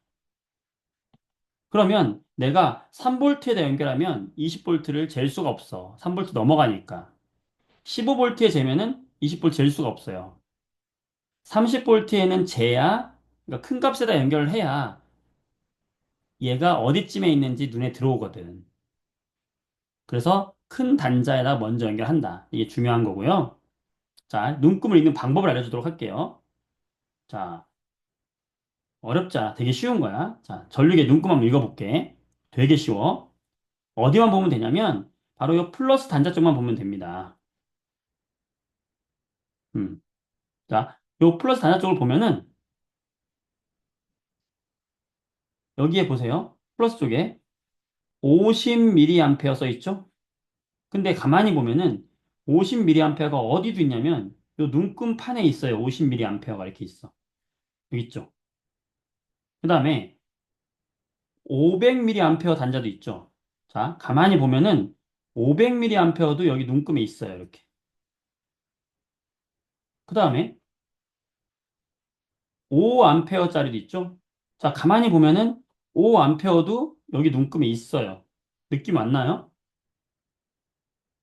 그러면 내가 3볼트에다 연결하면 20볼트를 잴 수가 없어. 3볼트 넘어가니까. 15볼트에 재면은 20볼트 잴 수가 없어요. 30볼트에는 재야, 그러니까 큰 값에다 연결을 해야 얘가 어디쯤에 있는지 눈에 들어오거든. 그래서 큰 단자에다 먼저 연결한다. 이게 중요한 거고요. 자, 눈금을 읽는 방법을 알려주도록 할게요. 자, 어렵지 않아. 되게 쉬운 거야. 자, 전류계 눈금 한번 읽어볼게. 되게 쉬워. 어디만 보면 되냐면, 바로 이 플러스 단자 쪽만 보면 됩니다. 음. 자, 요 플러스 단자 쪽을 보면은, 여기에 보세요. 플러스 쪽에 50mA 써 있죠? 근데 가만히 보면은 50mA가 어디 있냐면, 요 눈금 판에 있어요. 50mA가 이렇게 있어. 여기 있죠? 그 다음에 500mA 단자도 있죠? 자, 가만히 보면은 500mA도 여기 눈금에 있어요. 이렇게. 그 다음에 5A짜리도 있죠? 자, 가만히 보면은 5A도 여기 눈금에 있어요. 느낌 왔나요?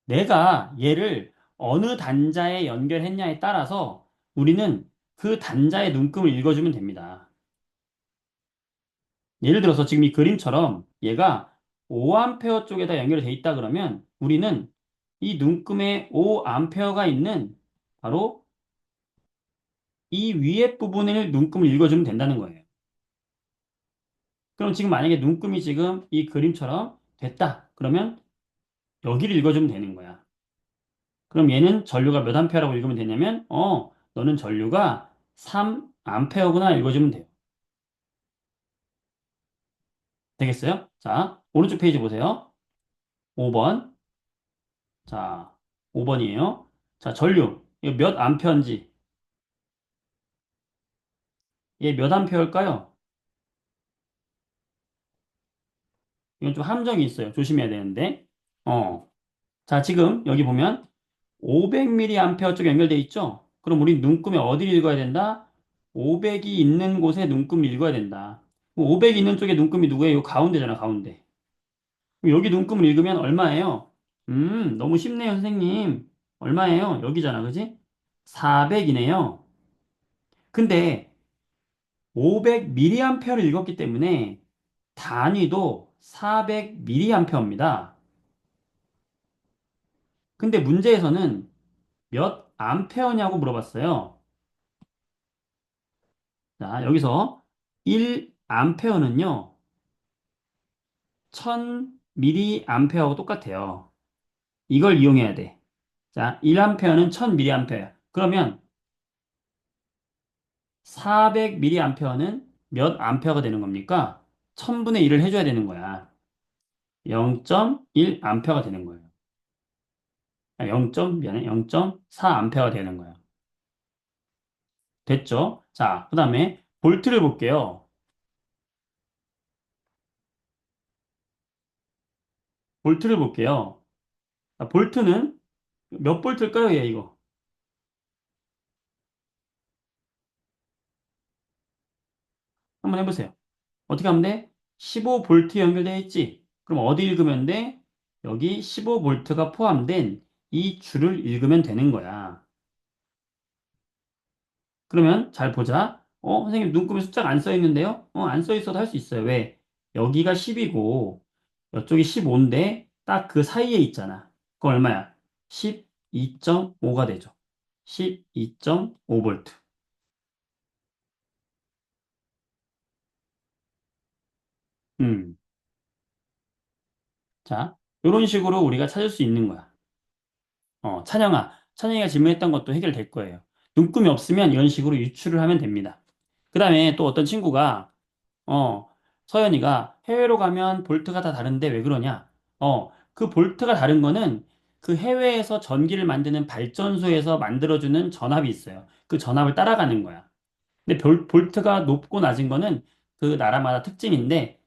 내가 얘를 어느 단자에 연결했냐에 따라서 우리는 그 단자의 눈금을 읽어주면 됩니다. 예를 들어서 지금 이 그림처럼 얘가 5A 쪽에다 연결이 돼 있다 그러면 우리는 이 눈금에 5A가 있는 바로 이 위에 부분을 눈금을 읽어주면 된다는 거예요. 그럼 지금 만약에 눈금이 지금 이 그림처럼 됐다. 그러면 여기를 읽어주면 되는 거야. 그럼 얘는 전류가 몇 암페어라고 읽으면 되냐면, 너는 전류가 3A 읽어주면 돼요. 되겠어요? 자, 오른쪽 페이지 보세요. 5번. 자, 5번이에요. 자, 전류. 이거 몇 암페어인지. 얘 몇 암페어일까요? 이건 좀 함정이 있어요. 조심해야 되는데. 어. 자, 지금 여기 보면 500mA 쪽 연결돼 있죠? 그럼 우리 눈금에 어디를 읽어야 된다? 500이 있는 곳에 눈금을 읽어야 된다. 500이 있는 쪽에 눈금이 누구예요? 요 가운데잖아, 가운데. 그럼 여기 눈금을 읽으면 얼마예요? 너무 쉽네요, 선생님. 얼마예요? 여기잖아, 그지? 400이네요. 근데 500mA를 읽었기 때문에 단위도 400mA입니다. 근데 문제에서는 몇 암페어냐고 물어봤어요. 자, 여기서 1암페어는요, 1000mA하고 똑같아요. 이걸 이용해야 돼. 자, 1암페어는 1000mA야. 그러면 400mA는 몇 암페어가 되는 겁니까? 1000분의 1을 해줘야 되는 거야. 0.1암페어가 되는 거예요. 0. 미안해. 0.4암페어가 되는 거예요. 됐죠? 자, 그 다음에 볼트를 볼게요. 볼트를 볼게요. 자, 볼트는 몇 볼트일까요, 얘 이거? 한번 해보세요. 어떻게 하면 돼? 15볼트 연결되어 있지? 그럼 어디 읽으면 돼? 여기 15볼트가 포함된 이 줄을 읽으면 되는 거야. 그러면 잘 보자. 선생님 눈금에 숫자가 안 써 있는데요? 안 써 있어도 할 수 있어요. 왜? 여기가 10이고 이쪽이 15인데 딱 그 사이에 있잖아. 그거 얼마야? 12.5가 되죠. 12.5볼트. 음. 자, 이런 식으로 우리가 찾을 수 있는 거야. 찬영이가 질문했던 것도 해결될 거예요. 눈금이 없으면 이런 식으로 유출을 하면 됩니다. 그 다음에 또 어떤 친구가, 어, 서연이가 해외로 가면 볼트가 다 다른데 왜 그러냐? 그 볼트가 다른 거는 그 해외에서 전기를 만드는 발전소에서 만들어주는 전압이 있어요. 그 전압을 따라가는 거야. 근데 볼트가 높고 낮은 거는 그 나라마다 특징인데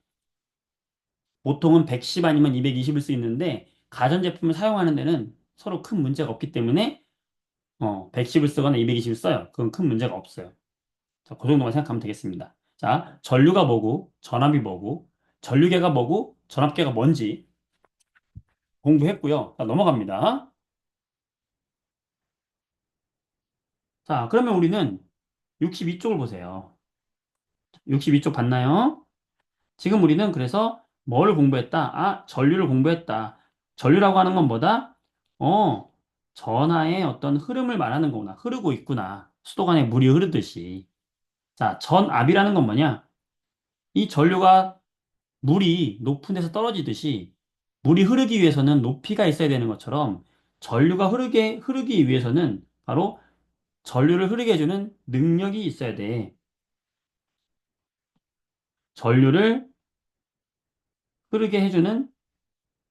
보통은 110 아니면 220을 수 있는데 가전제품을 사용하는 데는 서로 큰 문제가 없기 때문에 110을 쓰거나 220을 써요. 그건 큰 문제가 없어요. 자, 그 정도만 생각하면 되겠습니다. 자, 전류가 뭐고, 전압이 뭐고, 전류계가 뭐고, 전압계가 뭔지 공부했고요. 자, 넘어갑니다. 자, 그러면 우리는 62쪽을 보세요. 62쪽 봤나요? 지금 우리는 그래서 뭘 공부했다? 전류를 공부했다. 전류라고 하는 건 뭐다? 어, 전하의 어떤 흐름을 말하는 거구나. 흐르고 있구나. 수도관에 물이 흐르듯이. 자, 전압이라는 건 뭐냐? 이 전류가 물이 높은 데서 떨어지듯이 물이 흐르기 위해서는 높이가 있어야 되는 것처럼 전류가 흐르기 위해서는 바로 전류를 흐르게 해주는 능력이 있어야 돼. 전류를 흐르게 해주는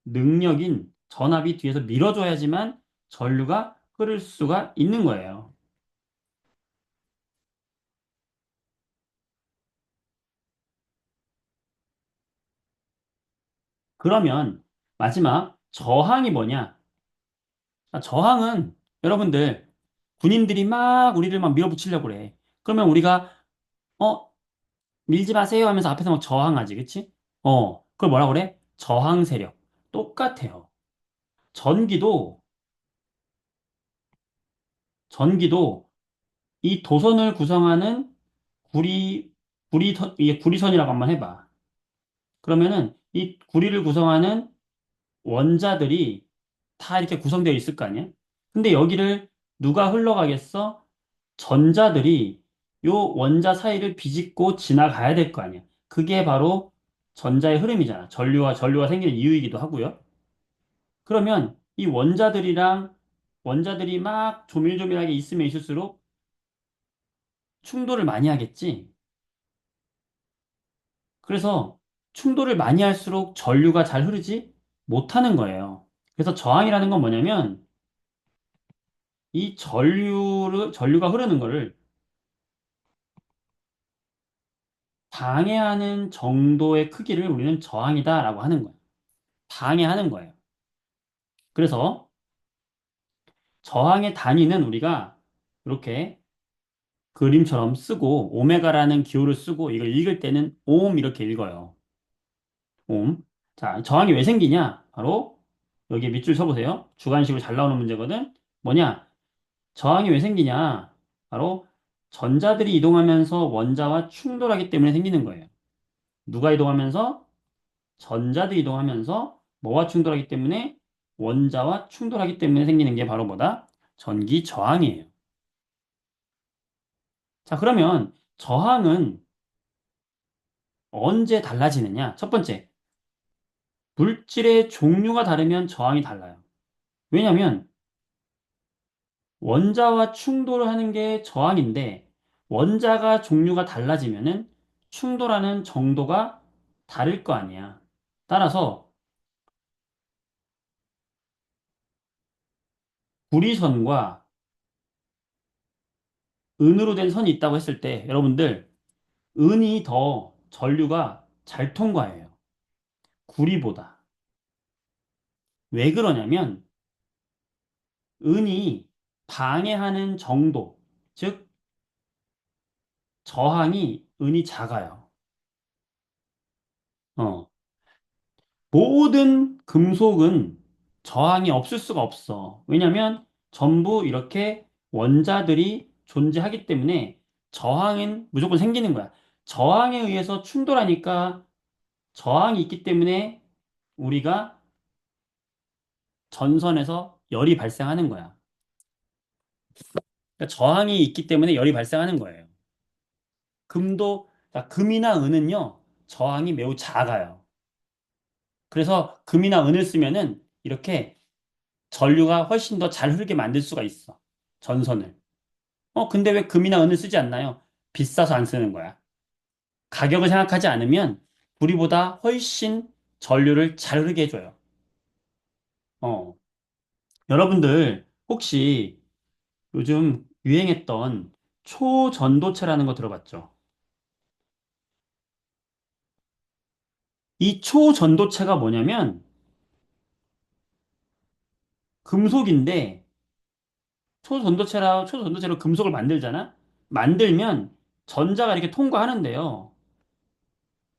능력인 전압이 뒤에서 밀어줘야지만 전류가 흐를 수가 있는 거예요. 그러면 마지막 저항이 뭐냐? 저항은 여러분들 군인들이 막 우리를 막 밀어붙이려고 그래. 그러면 우리가 어 밀지 마세요 하면서 앞에서 막 저항하지, 그치? 그걸 뭐라 그래? 저항 세력. 똑같아요. 전기도 전기도 이 도선을 구성하는 구리 이게 구리선이라고 한번 해봐. 그러면은 이 구리를 구성하는 원자들이 다 이렇게 구성되어 있을 거 아니야? 근데 여기를 누가 흘러가겠어? 전자들이 요 원자 사이를 비집고 지나가야 될 거 아니야. 그게 바로 전자의 흐름이잖아. 전류가 생기는 이유이기도 하고요. 그러면 이 원자들이 막 조밀조밀하게 있으면 있을수록 충돌을 많이 하겠지. 그래서 충돌을 많이 할수록 전류가 잘 흐르지 못하는 거예요. 그래서 저항이라는 건 뭐냐면 이 전류가 흐르는 거를 방해하는 정도의 크기를 우리는 저항이다라고 하는 거예요. 방해하는 거예요. 그래서 저항의 단위는 우리가 이렇게 그림처럼 쓰고 오메가라는 기호를 쓰고 이걸 읽을 때는 옴 이렇게 읽어요. 옴. 자, 저항이 왜 생기냐? 바로 여기에 밑줄 쳐보세요. 주관식으로 잘 나오는 문제거든. 뭐냐? 저항이 왜 생기냐? 바로 전자들이 이동하면서 원자와 충돌하기 때문에 생기는 거예요. 누가 이동하면서? 전자들이 이동하면서 뭐와 충돌하기 때문에? 원자와 충돌하기 때문에 생기는 게 바로 뭐다? 전기 저항이에요. 자, 그러면 저항은 언제 달라지느냐? 첫 번째, 물질의 종류가 다르면 저항이 달라요. 왜냐하면 원자와 충돌을 하는 게 저항인데 원자가 종류가 달라지면은 충돌하는 정도가 다를 거 아니야. 따라서 구리선과 은으로 된 선이 있다고 했을 때 여러분들 은이 더 전류가 잘 통과해요. 구리보다. 왜 그러냐면 은이 방해하는 정도, 즉 저항이 은이 작아요. 어. 모든 금속은 저항이 없을 수가 없어. 왜냐면 전부 이렇게 원자들이 존재하기 때문에 저항은 무조건 생기는 거야. 저항에 의해서 충돌하니까 저항이 있기 때문에 우리가 전선에서 열이 발생하는 거야. 그러니까 저항이 있기 때문에 열이 발생하는 거예요. 자, 금이나 은은요, 저항이 매우 작아요. 그래서 금이나 은을 쓰면은 이렇게 전류가 훨씬 더 잘 흐르게 만들 수가 있어. 전선을. 근데 왜 금이나 은을 쓰지 않나요? 비싸서 안 쓰는 거야. 가격을 생각하지 않으면 우리보다 훨씬 전류를 잘 흐르게 해줘요. 어. 여러분들 혹시 요즘 유행했던 초전도체라는 거 들어봤죠? 이 초전도체가 뭐냐면 금속인데 초전도체로 금속을 만들잖아? 만들면 전자가 이렇게 통과하는데요.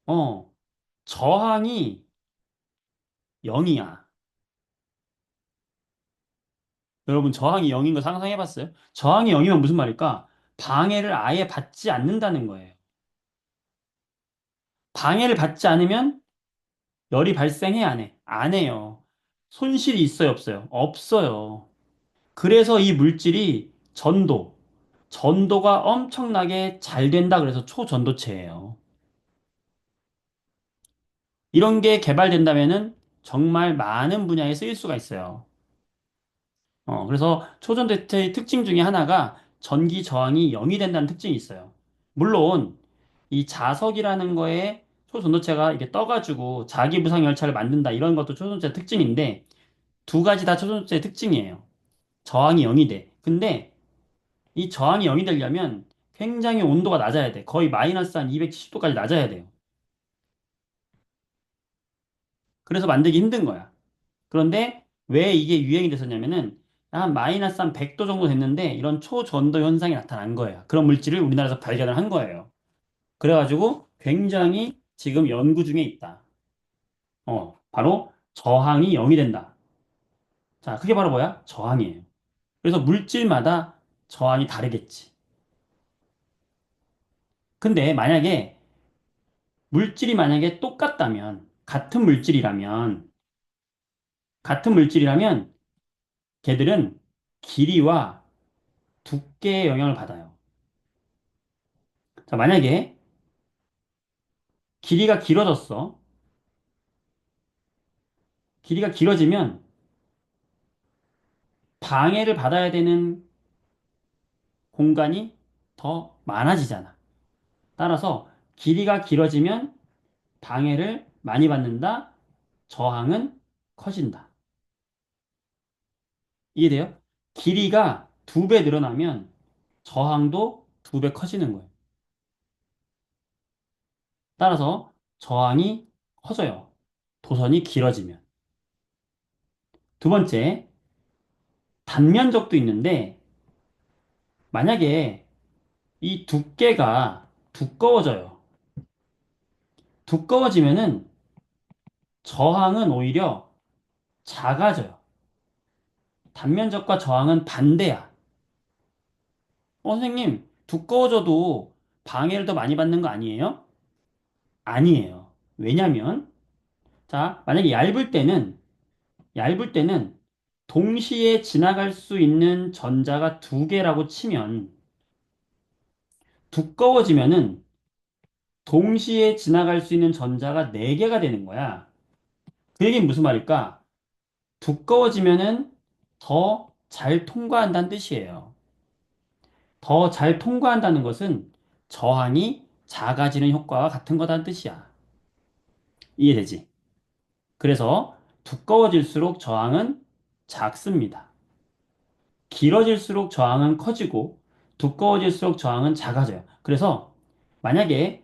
어, 저항이 0이야. 여러분, 저항이 0인 거 상상해 봤어요? 저항이 0이면 무슨 말일까? 방해를 아예 받지 않는다는 거예요. 방해를 받지 않으면 열이 발생해, 안 해? 안 해요. 손실이 있어요, 없어요? 없어요. 그래서 이 물질이 전도가 엄청나게 잘 된다 그래서 초전도체예요. 이런 게 개발된다면은 정말 많은 분야에 쓰일 수가 있어요. 그래서 초전도체의 특징 중에 하나가 전기 저항이 0이 된다는 특징이 있어요. 물론 이 자석이라는 거에 초전도체가 이렇게 떠가지고 자기부상 열차를 만든다 이런 것도 초전도체 특징인데 두 가지 다 초전도체의 특징이에요. 저항이 0이 돼. 근데 이 저항이 0이 되려면 굉장히 온도가 낮아야 돼. 거의 마이너스 한 270도까지 낮아야 돼요. 그래서 만들기 힘든 거야. 그런데 왜 이게 유행이 됐었냐면은 한 마이너스 한 100도 정도 됐는데 이런 초전도 현상이 나타난 거예요. 그런 물질을 우리나라에서 발견을 한 거예요. 그래가지고 굉장히 지금 연구 중에 있다. 바로 저항이 0이 된다. 자, 그게 바로 뭐야? 저항이에요. 그래서 물질마다 저항이 다르겠지. 근데 만약에 물질이 만약에 똑같다면, 같은 물질이라면 걔들은 길이와 두께의 영향을 받아요. 자, 만약에 길이가 길어졌어. 길이가 길어지면 방해를 받아야 되는 공간이 더 많아지잖아. 따라서 길이가 길어지면 방해를 많이 받는다. 저항은 커진다. 이해돼요? 길이가 2배 늘어나면 저항도 2배 커지는 거예요. 따라서 저항이 커져요. 도선이 길어지면. 두 번째, 단면적도 있는데 만약에 이 두께가 두꺼워져요. 두꺼워지면은 저항은 오히려 작아져요. 단면적과 저항은 반대야. 선생님, 두꺼워져도 방해를 더 많이 받는 거 아니에요? 아니에요. 왜냐면, 자, 만약에 얇을 때는 동시에 지나갈 수 있는 전자가 2개라고 치면, 두꺼워지면은 동시에 지나갈 수 있는 전자가 4개가 되는 거야. 그 얘기는 무슨 말일까? 두꺼워지면은 더 잘 통과한다는 뜻이에요. 더 잘 통과한다는 것은 저항이 작아지는 효과와 같은 거다는 뜻이야. 이해되지? 그래서 두꺼워질수록 저항은 작습니다. 길어질수록 저항은 커지고 두꺼워질수록 저항은 작아져요. 그래서 만약에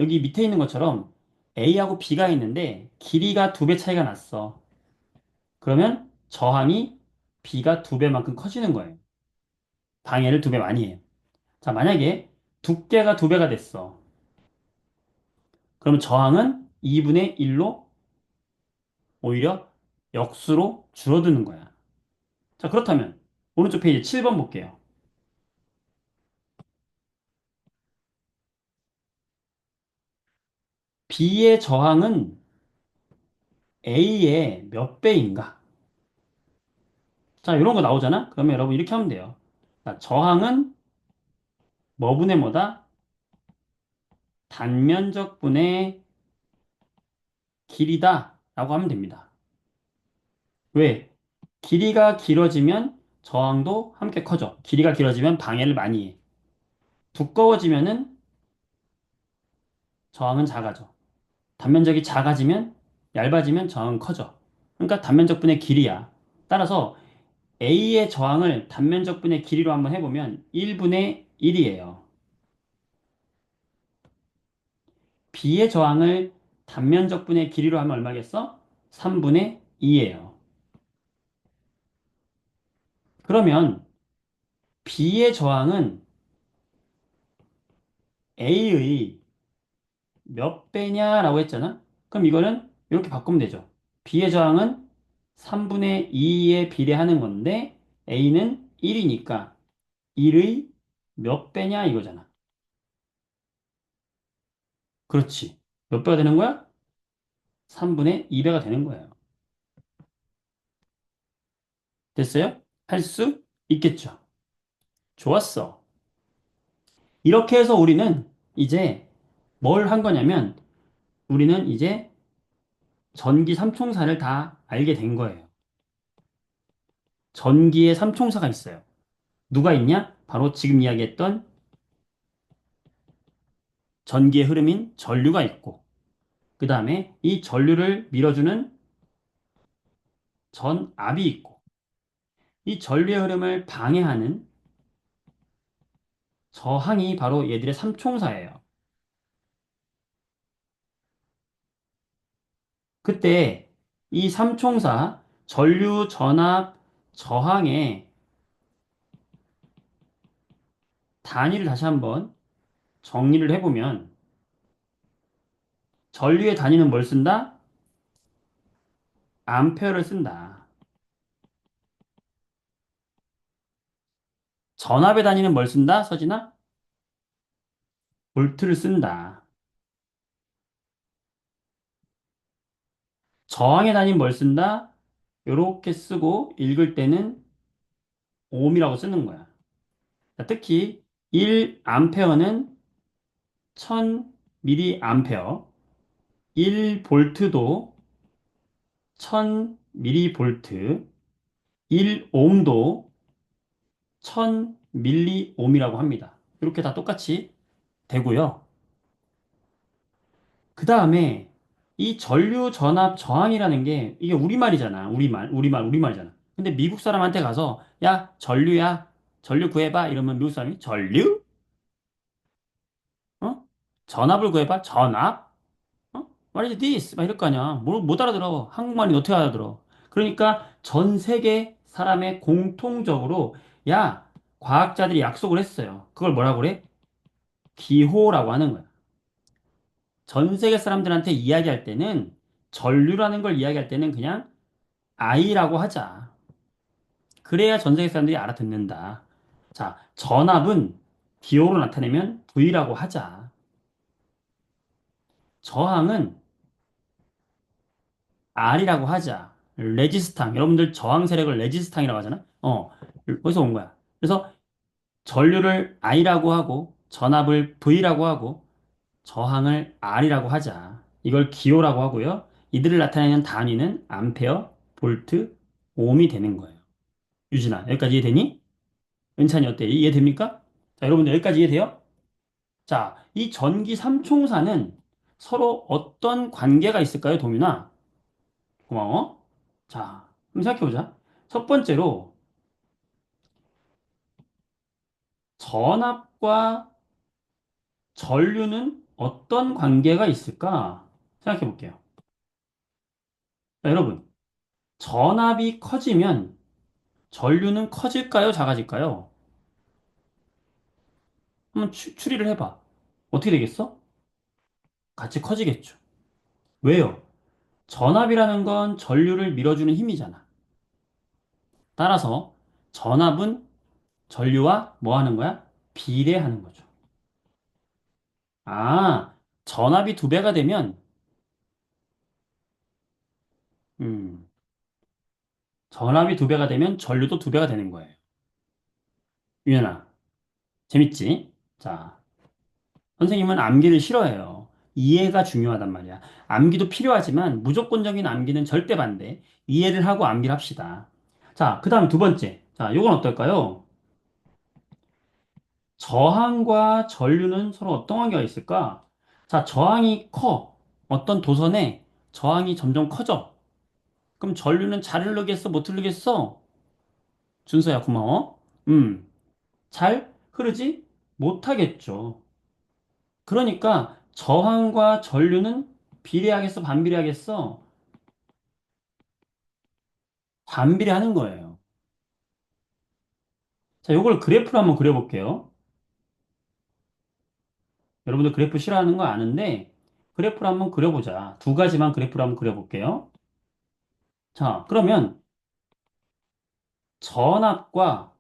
여기 밑에 있는 것처럼 A하고 B가 있는데 길이가 2배 차이가 났어. 그러면 저항이 B가 2배만큼 커지는 거예요. 방해를 2배 많이 해요. 자, 만약에 두께가 2배가 됐어. 그러면 저항은 2분의 1로 오히려 역수로 줄어드는 거야. 자, 그렇다면 오른쪽 페이지 7번 볼게요. B의 저항은 A의 몇 배인가? 자, 이런 거 나오잖아? 그러면 여러분 이렇게 하면 돼요. 자, 저항은 뭐분의 뭐다? 단면적분의 길이다. 라고 하면 됩니다. 왜? 길이가 길어지면 저항도 함께 커져. 길이가 길어지면 방해를 많이 해. 두꺼워지면은 저항은 작아져. 단면적이 작아지면 얇아지면 저항은 커져. 그러니까 단면적분의 길이야. 따라서 A의 저항을 단면적분의 길이로 한번 해보면 1분의 1이에요. B의 저항을 단면적분의 길이로 하면 얼마겠어? 3분의 2예요. 그러면 B의 저항은 A의 몇 배냐라고 했잖아? 그럼 이거는 이렇게 바꾸면 되죠. B의 저항은 3분의 2에 비례하는 건데 A는 1이니까 1의 몇 배냐 이거잖아. 그렇지. 몇 배가 되는 거야? 3분의 2배가 되는 거예요. 됐어요? 할 수 있겠죠. 좋았어. 이렇게 해서 우리는 이제 뭘 한 거냐면 우리는 이제 전기 삼총사를 다 알게 된 거예요. 전기의 삼총사가 있어요. 누가 있냐? 바로 지금 이야기했던 전기의 흐름인 전류가 있고, 그 다음에 이 전류를 밀어주는 전압이 있고, 이 전류의 흐름을 방해하는 저항이 바로 얘들의 삼총사예요. 그때 이 삼총사, 전류, 전압, 저항의 단위를 다시 한번 정리를 해보면, 전류의 단위는 뭘 쓴다? 암페어를 쓴다. 전압의 단위는 뭘 쓴다? 서진아? 볼트를 쓴다. 저항의 단위 뭘 쓴다? 요렇게 쓰고 읽을 때는 ohm이라고 쓰는 거야. 자, 특히 1암페어는 1000mAh, 1볼트도 1000mV, 1ohm도 1000mΩ이라고 합니다. 이렇게 다 똑같이 되고요. 그 다음에 이 전류 전압 저항이라는 게 이게 우리말이잖아. 우리말이잖아. 근데 미국 사람한테 가서 야, 전류야. 전류 구해봐. 이러면 미국 사람이 전류? 어? 전압을 구해봐. 전압? 어? What is this? 막 이럴 거 아니야. 못 알아들어. 한국말이 어떻게 알아들어? 그러니까 전 세계 사람의 공통적으로 야, 과학자들이 약속을 했어요. 그걸 뭐라고 그래? 기호라고 하는 거야. 전 세계 사람들한테 이야기할 때는 전류라는 걸 이야기할 때는 그냥 I라고 하자. 그래야 전 세계 사람들이 알아듣는다. 자, 전압은 기호로 나타내면 V라고 하자. 저항은 R이라고 하자. 레지스탕. 여러분들 저항 세력을 레지스탕이라고 하잖아. 거기서 온 거야. 그래서 전류를 I라고 하고 전압을 V라고 하고 저항을 R이라고 하자. 이걸 기호라고 하고요. 이들을 나타내는 단위는 암페어, 볼트, ohm이 되는 거예요. 유진아, 여기까지 이해되니? 은찬이 어때? 이해됩니까? 자, 여러분들 여기까지 이해돼요? 자, 이 전기 삼총사는 서로 어떤 관계가 있을까요, 동윤아? 고마워. 자, 한번 생각해보자. 첫 번째로 전압과 전류는 어떤 관계가 있을까? 생각해볼게요. 자, 여러분, 전압이 커지면 전류는 커질까요? 작아질까요? 한번 추리를 해봐. 어떻게 되겠어? 같이 커지겠죠. 왜요? 전압이라는 건 전류를 밀어주는 힘이잖아. 따라서 전압은 전류와 뭐 하는 거야? 비례하는 거죠. 아, 전압이 두 배가 되면, 음, 전압이 두 배가 되면 전류도 두 배가 되는 거예요. 유연아, 재밌지? 자, 선생님은 암기를 싫어해요. 이해가 중요하단 말이야. 암기도 필요하지만 무조건적인 암기는 절대 반대. 이해를 하고 암기를 합시다. 자, 그 다음 두 번째. 자, 요건 어떨까요? 저항과 전류는 서로 어떤 관계가 있을까? 자, 저항이 커. 어떤 도선에 저항이 점점 커져. 그럼 전류는 잘 흐르겠어? 못 흐르겠어? 준서야, 고마워. 잘 흐르지 못하겠죠. 그러니까 저항과 전류는 비례하겠어? 반비례하겠어? 반비례하는 거예요. 자, 요걸 그래프로 한번 그려볼게요. 여러분들 그래프 싫어하는 거 아는데 그래프로 한번 그려보자. 두 가지만 그래프로 한번 그려볼게요. 자, 그러면 전압과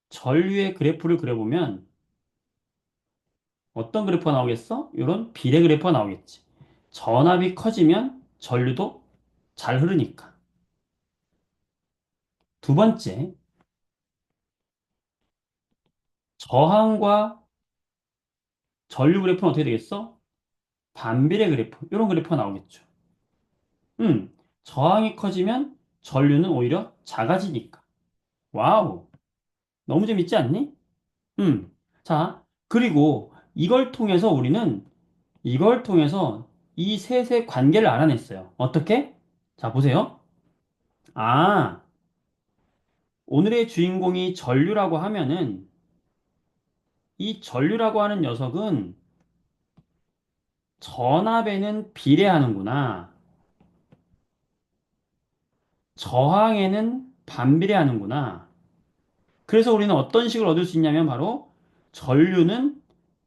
전류의 그래프를 그려보면 어떤 그래프가 나오겠어? 이런 비례 그래프가 나오겠지. 전압이 커지면 전류도 잘 흐르니까. 두 번째, 저항과 전류 그래프는 어떻게 되겠어? 반비례 그래프. 이런 그래프가 나오겠죠. 저항이 커지면 전류는 오히려 작아지니까. 와우. 너무 재밌지 않니? 자, 그리고 이걸 통해서 이 셋의 관계를 알아냈어요. 어떻게? 자, 보세요. 아, 오늘의 주인공이 전류라고 하면은 이 전류라고 하는 녀석은 전압에는 비례하는구나. 저항에는 반비례하는구나. 그래서 우리는 어떤 식을 얻을 수 있냐면 바로 전류는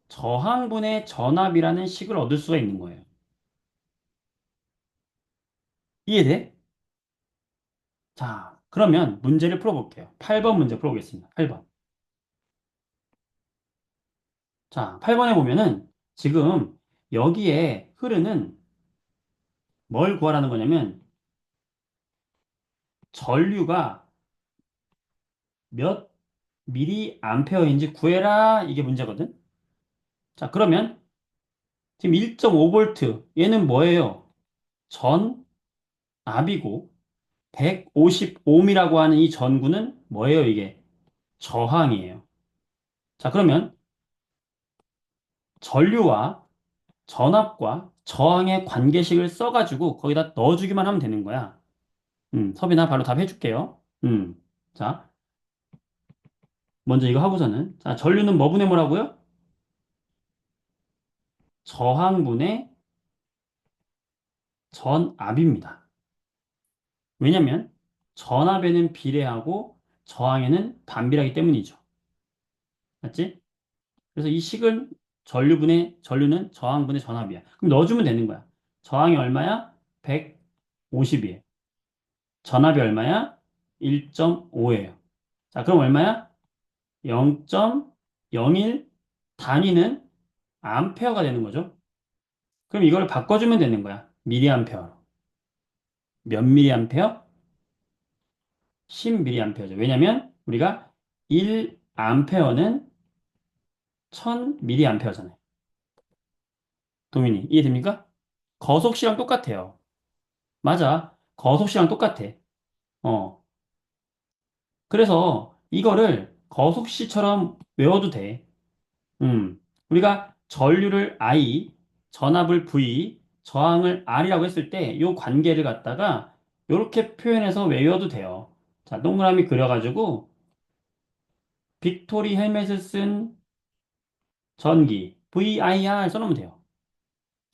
저항분의 전압이라는 식을 얻을 수가 있는 거예요. 이해돼? 자, 그러면 문제를 풀어볼게요. 8번 문제 풀어보겠습니다. 8번. 자, 8번에 보면은 지금 여기에 흐르는 뭘 구하라는 거냐면 전류가 몇 미리 암페어인지 구해라. 이게 문제거든. 자, 그러면 지금 1.5볼트 얘는 뭐예요? 전압이고 150ohm이라고 하는 이 전구는 뭐예요, 이게? 저항이에요. 자, 그러면 전류와 전압과 저항의 관계식을 써가지고 거기다 넣어주기만 하면 되는 거야. 서빈아, 바로 답해줄게요. 자, 먼저 이거 하고서는. 자, 전류는 뭐 분의 뭐라고요? 저항분의 전압입니다. 왜냐면 전압에는 비례하고 저항에는 반비례하기 때문이죠. 맞지? 그래서 이 식은 전류는 저항분의 전압이야. 그럼 넣어주면 되는 거야. 저항이 얼마야? 150이에요. 전압이 얼마야? 1.5예요. 자, 그럼 얼마야? 0.01 단위는 암페어가 되는 거죠. 그럼 이걸 바꿔주면 되는 거야. 미리암페어로. 몇 미리암페어? 10미리암페어죠. 왜냐면 우리가 1암페어는 1000미리암페어잖아요. 도민이 이해됩니까? 거속시랑 똑같아요. 맞아. 거속시랑 똑같아. 어. 그래서 이거를 거속시처럼 외워도 돼. 우리가 전류를 I, 전압을 V, 저항을 R이라고 했을 때 이 관계를 갖다가 이렇게 표현해서 외워도 돼요. 자, 동그라미 그려가지고 빅토리 헬멧을 쓴 전기 VIR 써놓으면 돼요.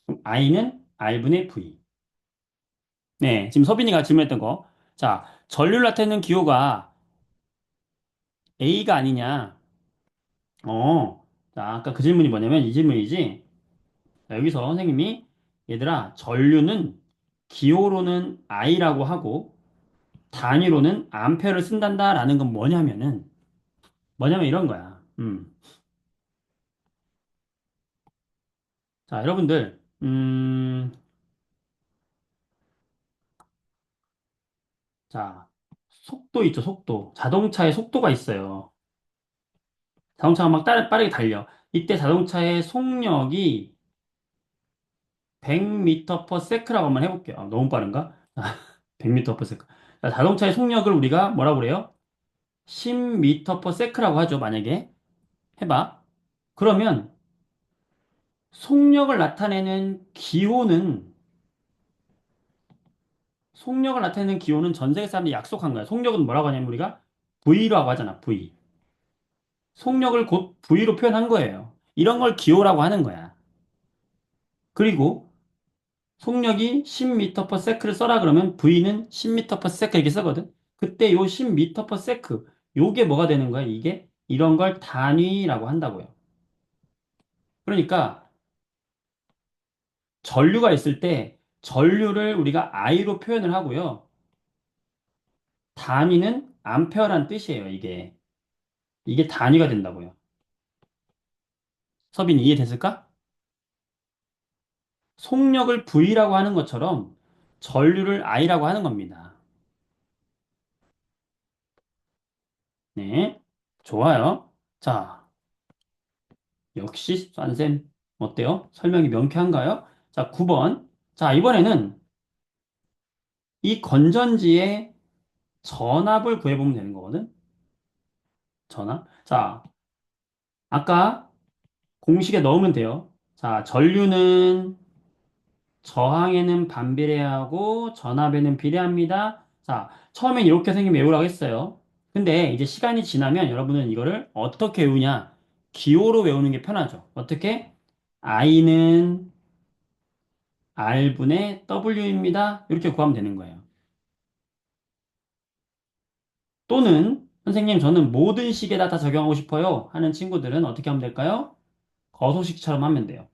그럼 I는 R분의 V. 네, 지금 서빈이가 질문했던 거. 자, 전류를 나타내는 기호가 A가 아니냐? 자, 아까 그 질문이 뭐냐면 이 질문이지. 자, 여기서 선생님이 얘들아, 전류는 기호로는 I라고 하고 단위로는 암페어를 쓴단다라는 건 뭐냐면 이런 거야. 자, 여러분들, 자, 속도 있죠, 속도. 자동차의 속도가 있어요. 자동차가 막 빠르게 달려. 이때 자동차의 속력이 100m per sec라고 한번 해볼게요. 아, 너무 빠른가? 100m per sec. 자, 자동차의 속력을 우리가 뭐라고 그래요? 10m per sec라고 하죠, 만약에. 해봐. 그러면 속력을 나타내는 기호는 속력을 나타내는 기호는 전 세계 사람들이 약속한 거야. 속력은 뭐라고 하냐면 우리가 V라고 하잖아. V. 속력을 곧 V로 표현한 거예요. 이런 걸 기호라고 하는 거야. 그리고 속력이 10m per sec를 써라 그러면 V는 10m per sec 이렇게 쓰거든. 그때 요 10m per sec 요게 뭐가 되는 거야? 이게 이런 걸 단위라고 한다고요. 그러니까 전류가 있을 때 전류를 우리가 I로 표현을 하고요. 단위는 암페어란 뜻이에요, 이게. 이게 단위가 된다고요. 서빈이 이해됐을까? 속력을 V라고 하는 것처럼 전류를 I라고 하는 겁니다. 네. 좋아요. 자, 역시 싼쌤 어때요? 설명이 명쾌한가요? 자, 9번. 자, 이번에는 이 건전지의 전압을 구해보면 되는 거거든. 전압. 자, 아까 공식에 넣으면 돼요. 자, 전류는 저항에는 반비례하고 전압에는 비례합니다. 자, 처음엔 이렇게 선생님 외우라고 했어요. 근데 이제 시간이 지나면 여러분은 이거를 어떻게 외우냐? 기호로 외우는 게 편하죠. 어떻게? I는 R분의 W입니다. 이렇게 구하면 되는 거예요. 또는 선생님 저는 모든 식에다 다 적용하고 싶어요 하는 친구들은 어떻게 하면 될까요? 거소식처럼 하면 돼요.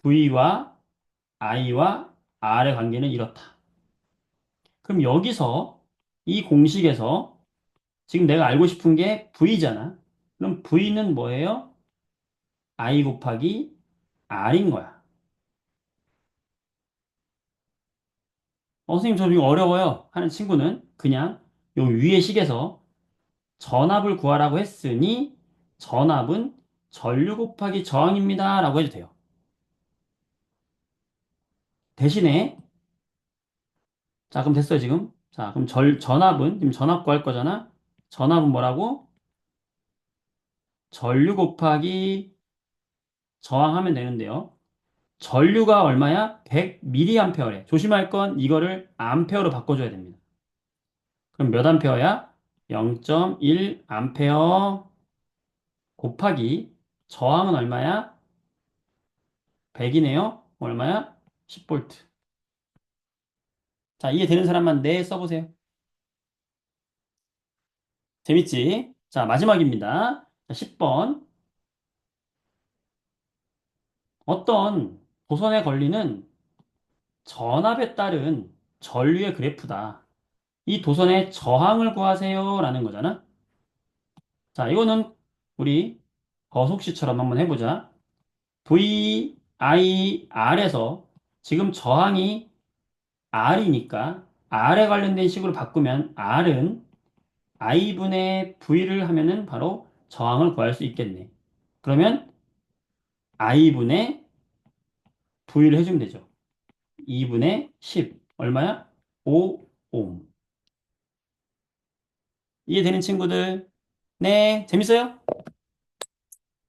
V와 I와 R의 관계는 이렇다. 그럼 여기서 이 공식에서 지금 내가 알고 싶은 게 V잖아. 그럼 V는 뭐예요? I 곱하기 R인 거야. 선생님 저 이거 어려워요 하는 친구는 그냥 요 위의 식에서 전압을 구하라고 했으니 전압은 전류 곱하기 저항입니다 라고 해도 돼요. 대신에 자 그럼 됐어요 지금. 자 그럼 전압은 지금 전압 구할 거잖아. 전압은 뭐라고? 전류 곱하기 저항하면 되는데요. 전류가 얼마야? 100mA래. 조심할 건 이거를 암페어로 바꿔줘야 됩니다. 그럼 몇 암페어야? 0.1 암페어 곱하기 저항은 얼마야? 100이네요. 얼마야? 10볼트. 자, 이해되는 사람만 네 써보세요. 재밌지? 자, 마지막입니다. 자, 10번. 어떤 도선에 걸리는 전압에 따른 전류의 그래프다. 이 도선의 저항을 구하세요. 라는 거잖아. 자, 이거는 우리 거속시처럼 한번 해보자. VIR에서 지금 저항이 R이니까 R에 관련된 식으로 바꾸면 R은 I분의 V를 하면은 바로 저항을 구할 수 있겠네. 그러면 I분의 V를 해주면 되죠. 2분의 10. 얼마야? 5옴. 이해되는 친구들? 네, 재밌어요?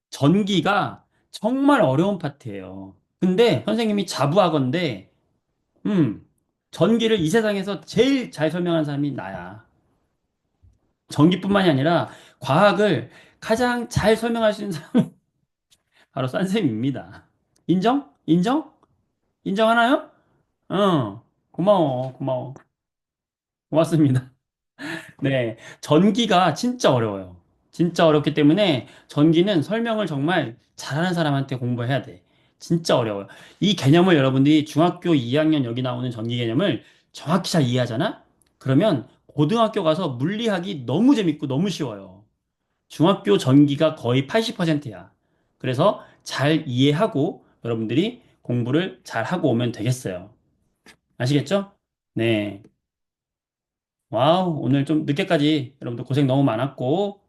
전기가 정말 어려운 파트예요. 근데 선생님이 자부하건대, 음, 전기를 이 세상에서 제일 잘 설명하는 사람이 나야. 전기뿐만이 아니라 과학을 가장 잘 설명할 수 있는 사람이 바로 선생님입니다. 인정? 인정? 인정하나요? 고마워, 고마워. 고맙습니다. 네, 전기가 진짜 어려워요. 진짜 어렵기 때문에 전기는 설명을 정말 잘하는 사람한테 공부해야 돼. 진짜 어려워요. 이 개념을 여러분들이 중학교 2학년 여기 나오는 전기 개념을 정확히 잘 이해하잖아? 그러면 고등학교 가서 물리하기 너무 재밌고 너무 쉬워요. 중학교 전기가 거의 80%야. 그래서 잘 이해하고 여러분들이 공부를 잘 하고 오면 되겠어요. 아시겠죠? 네. 와우, 오늘 좀 늦게까지 여러분들 고생 너무 많았고,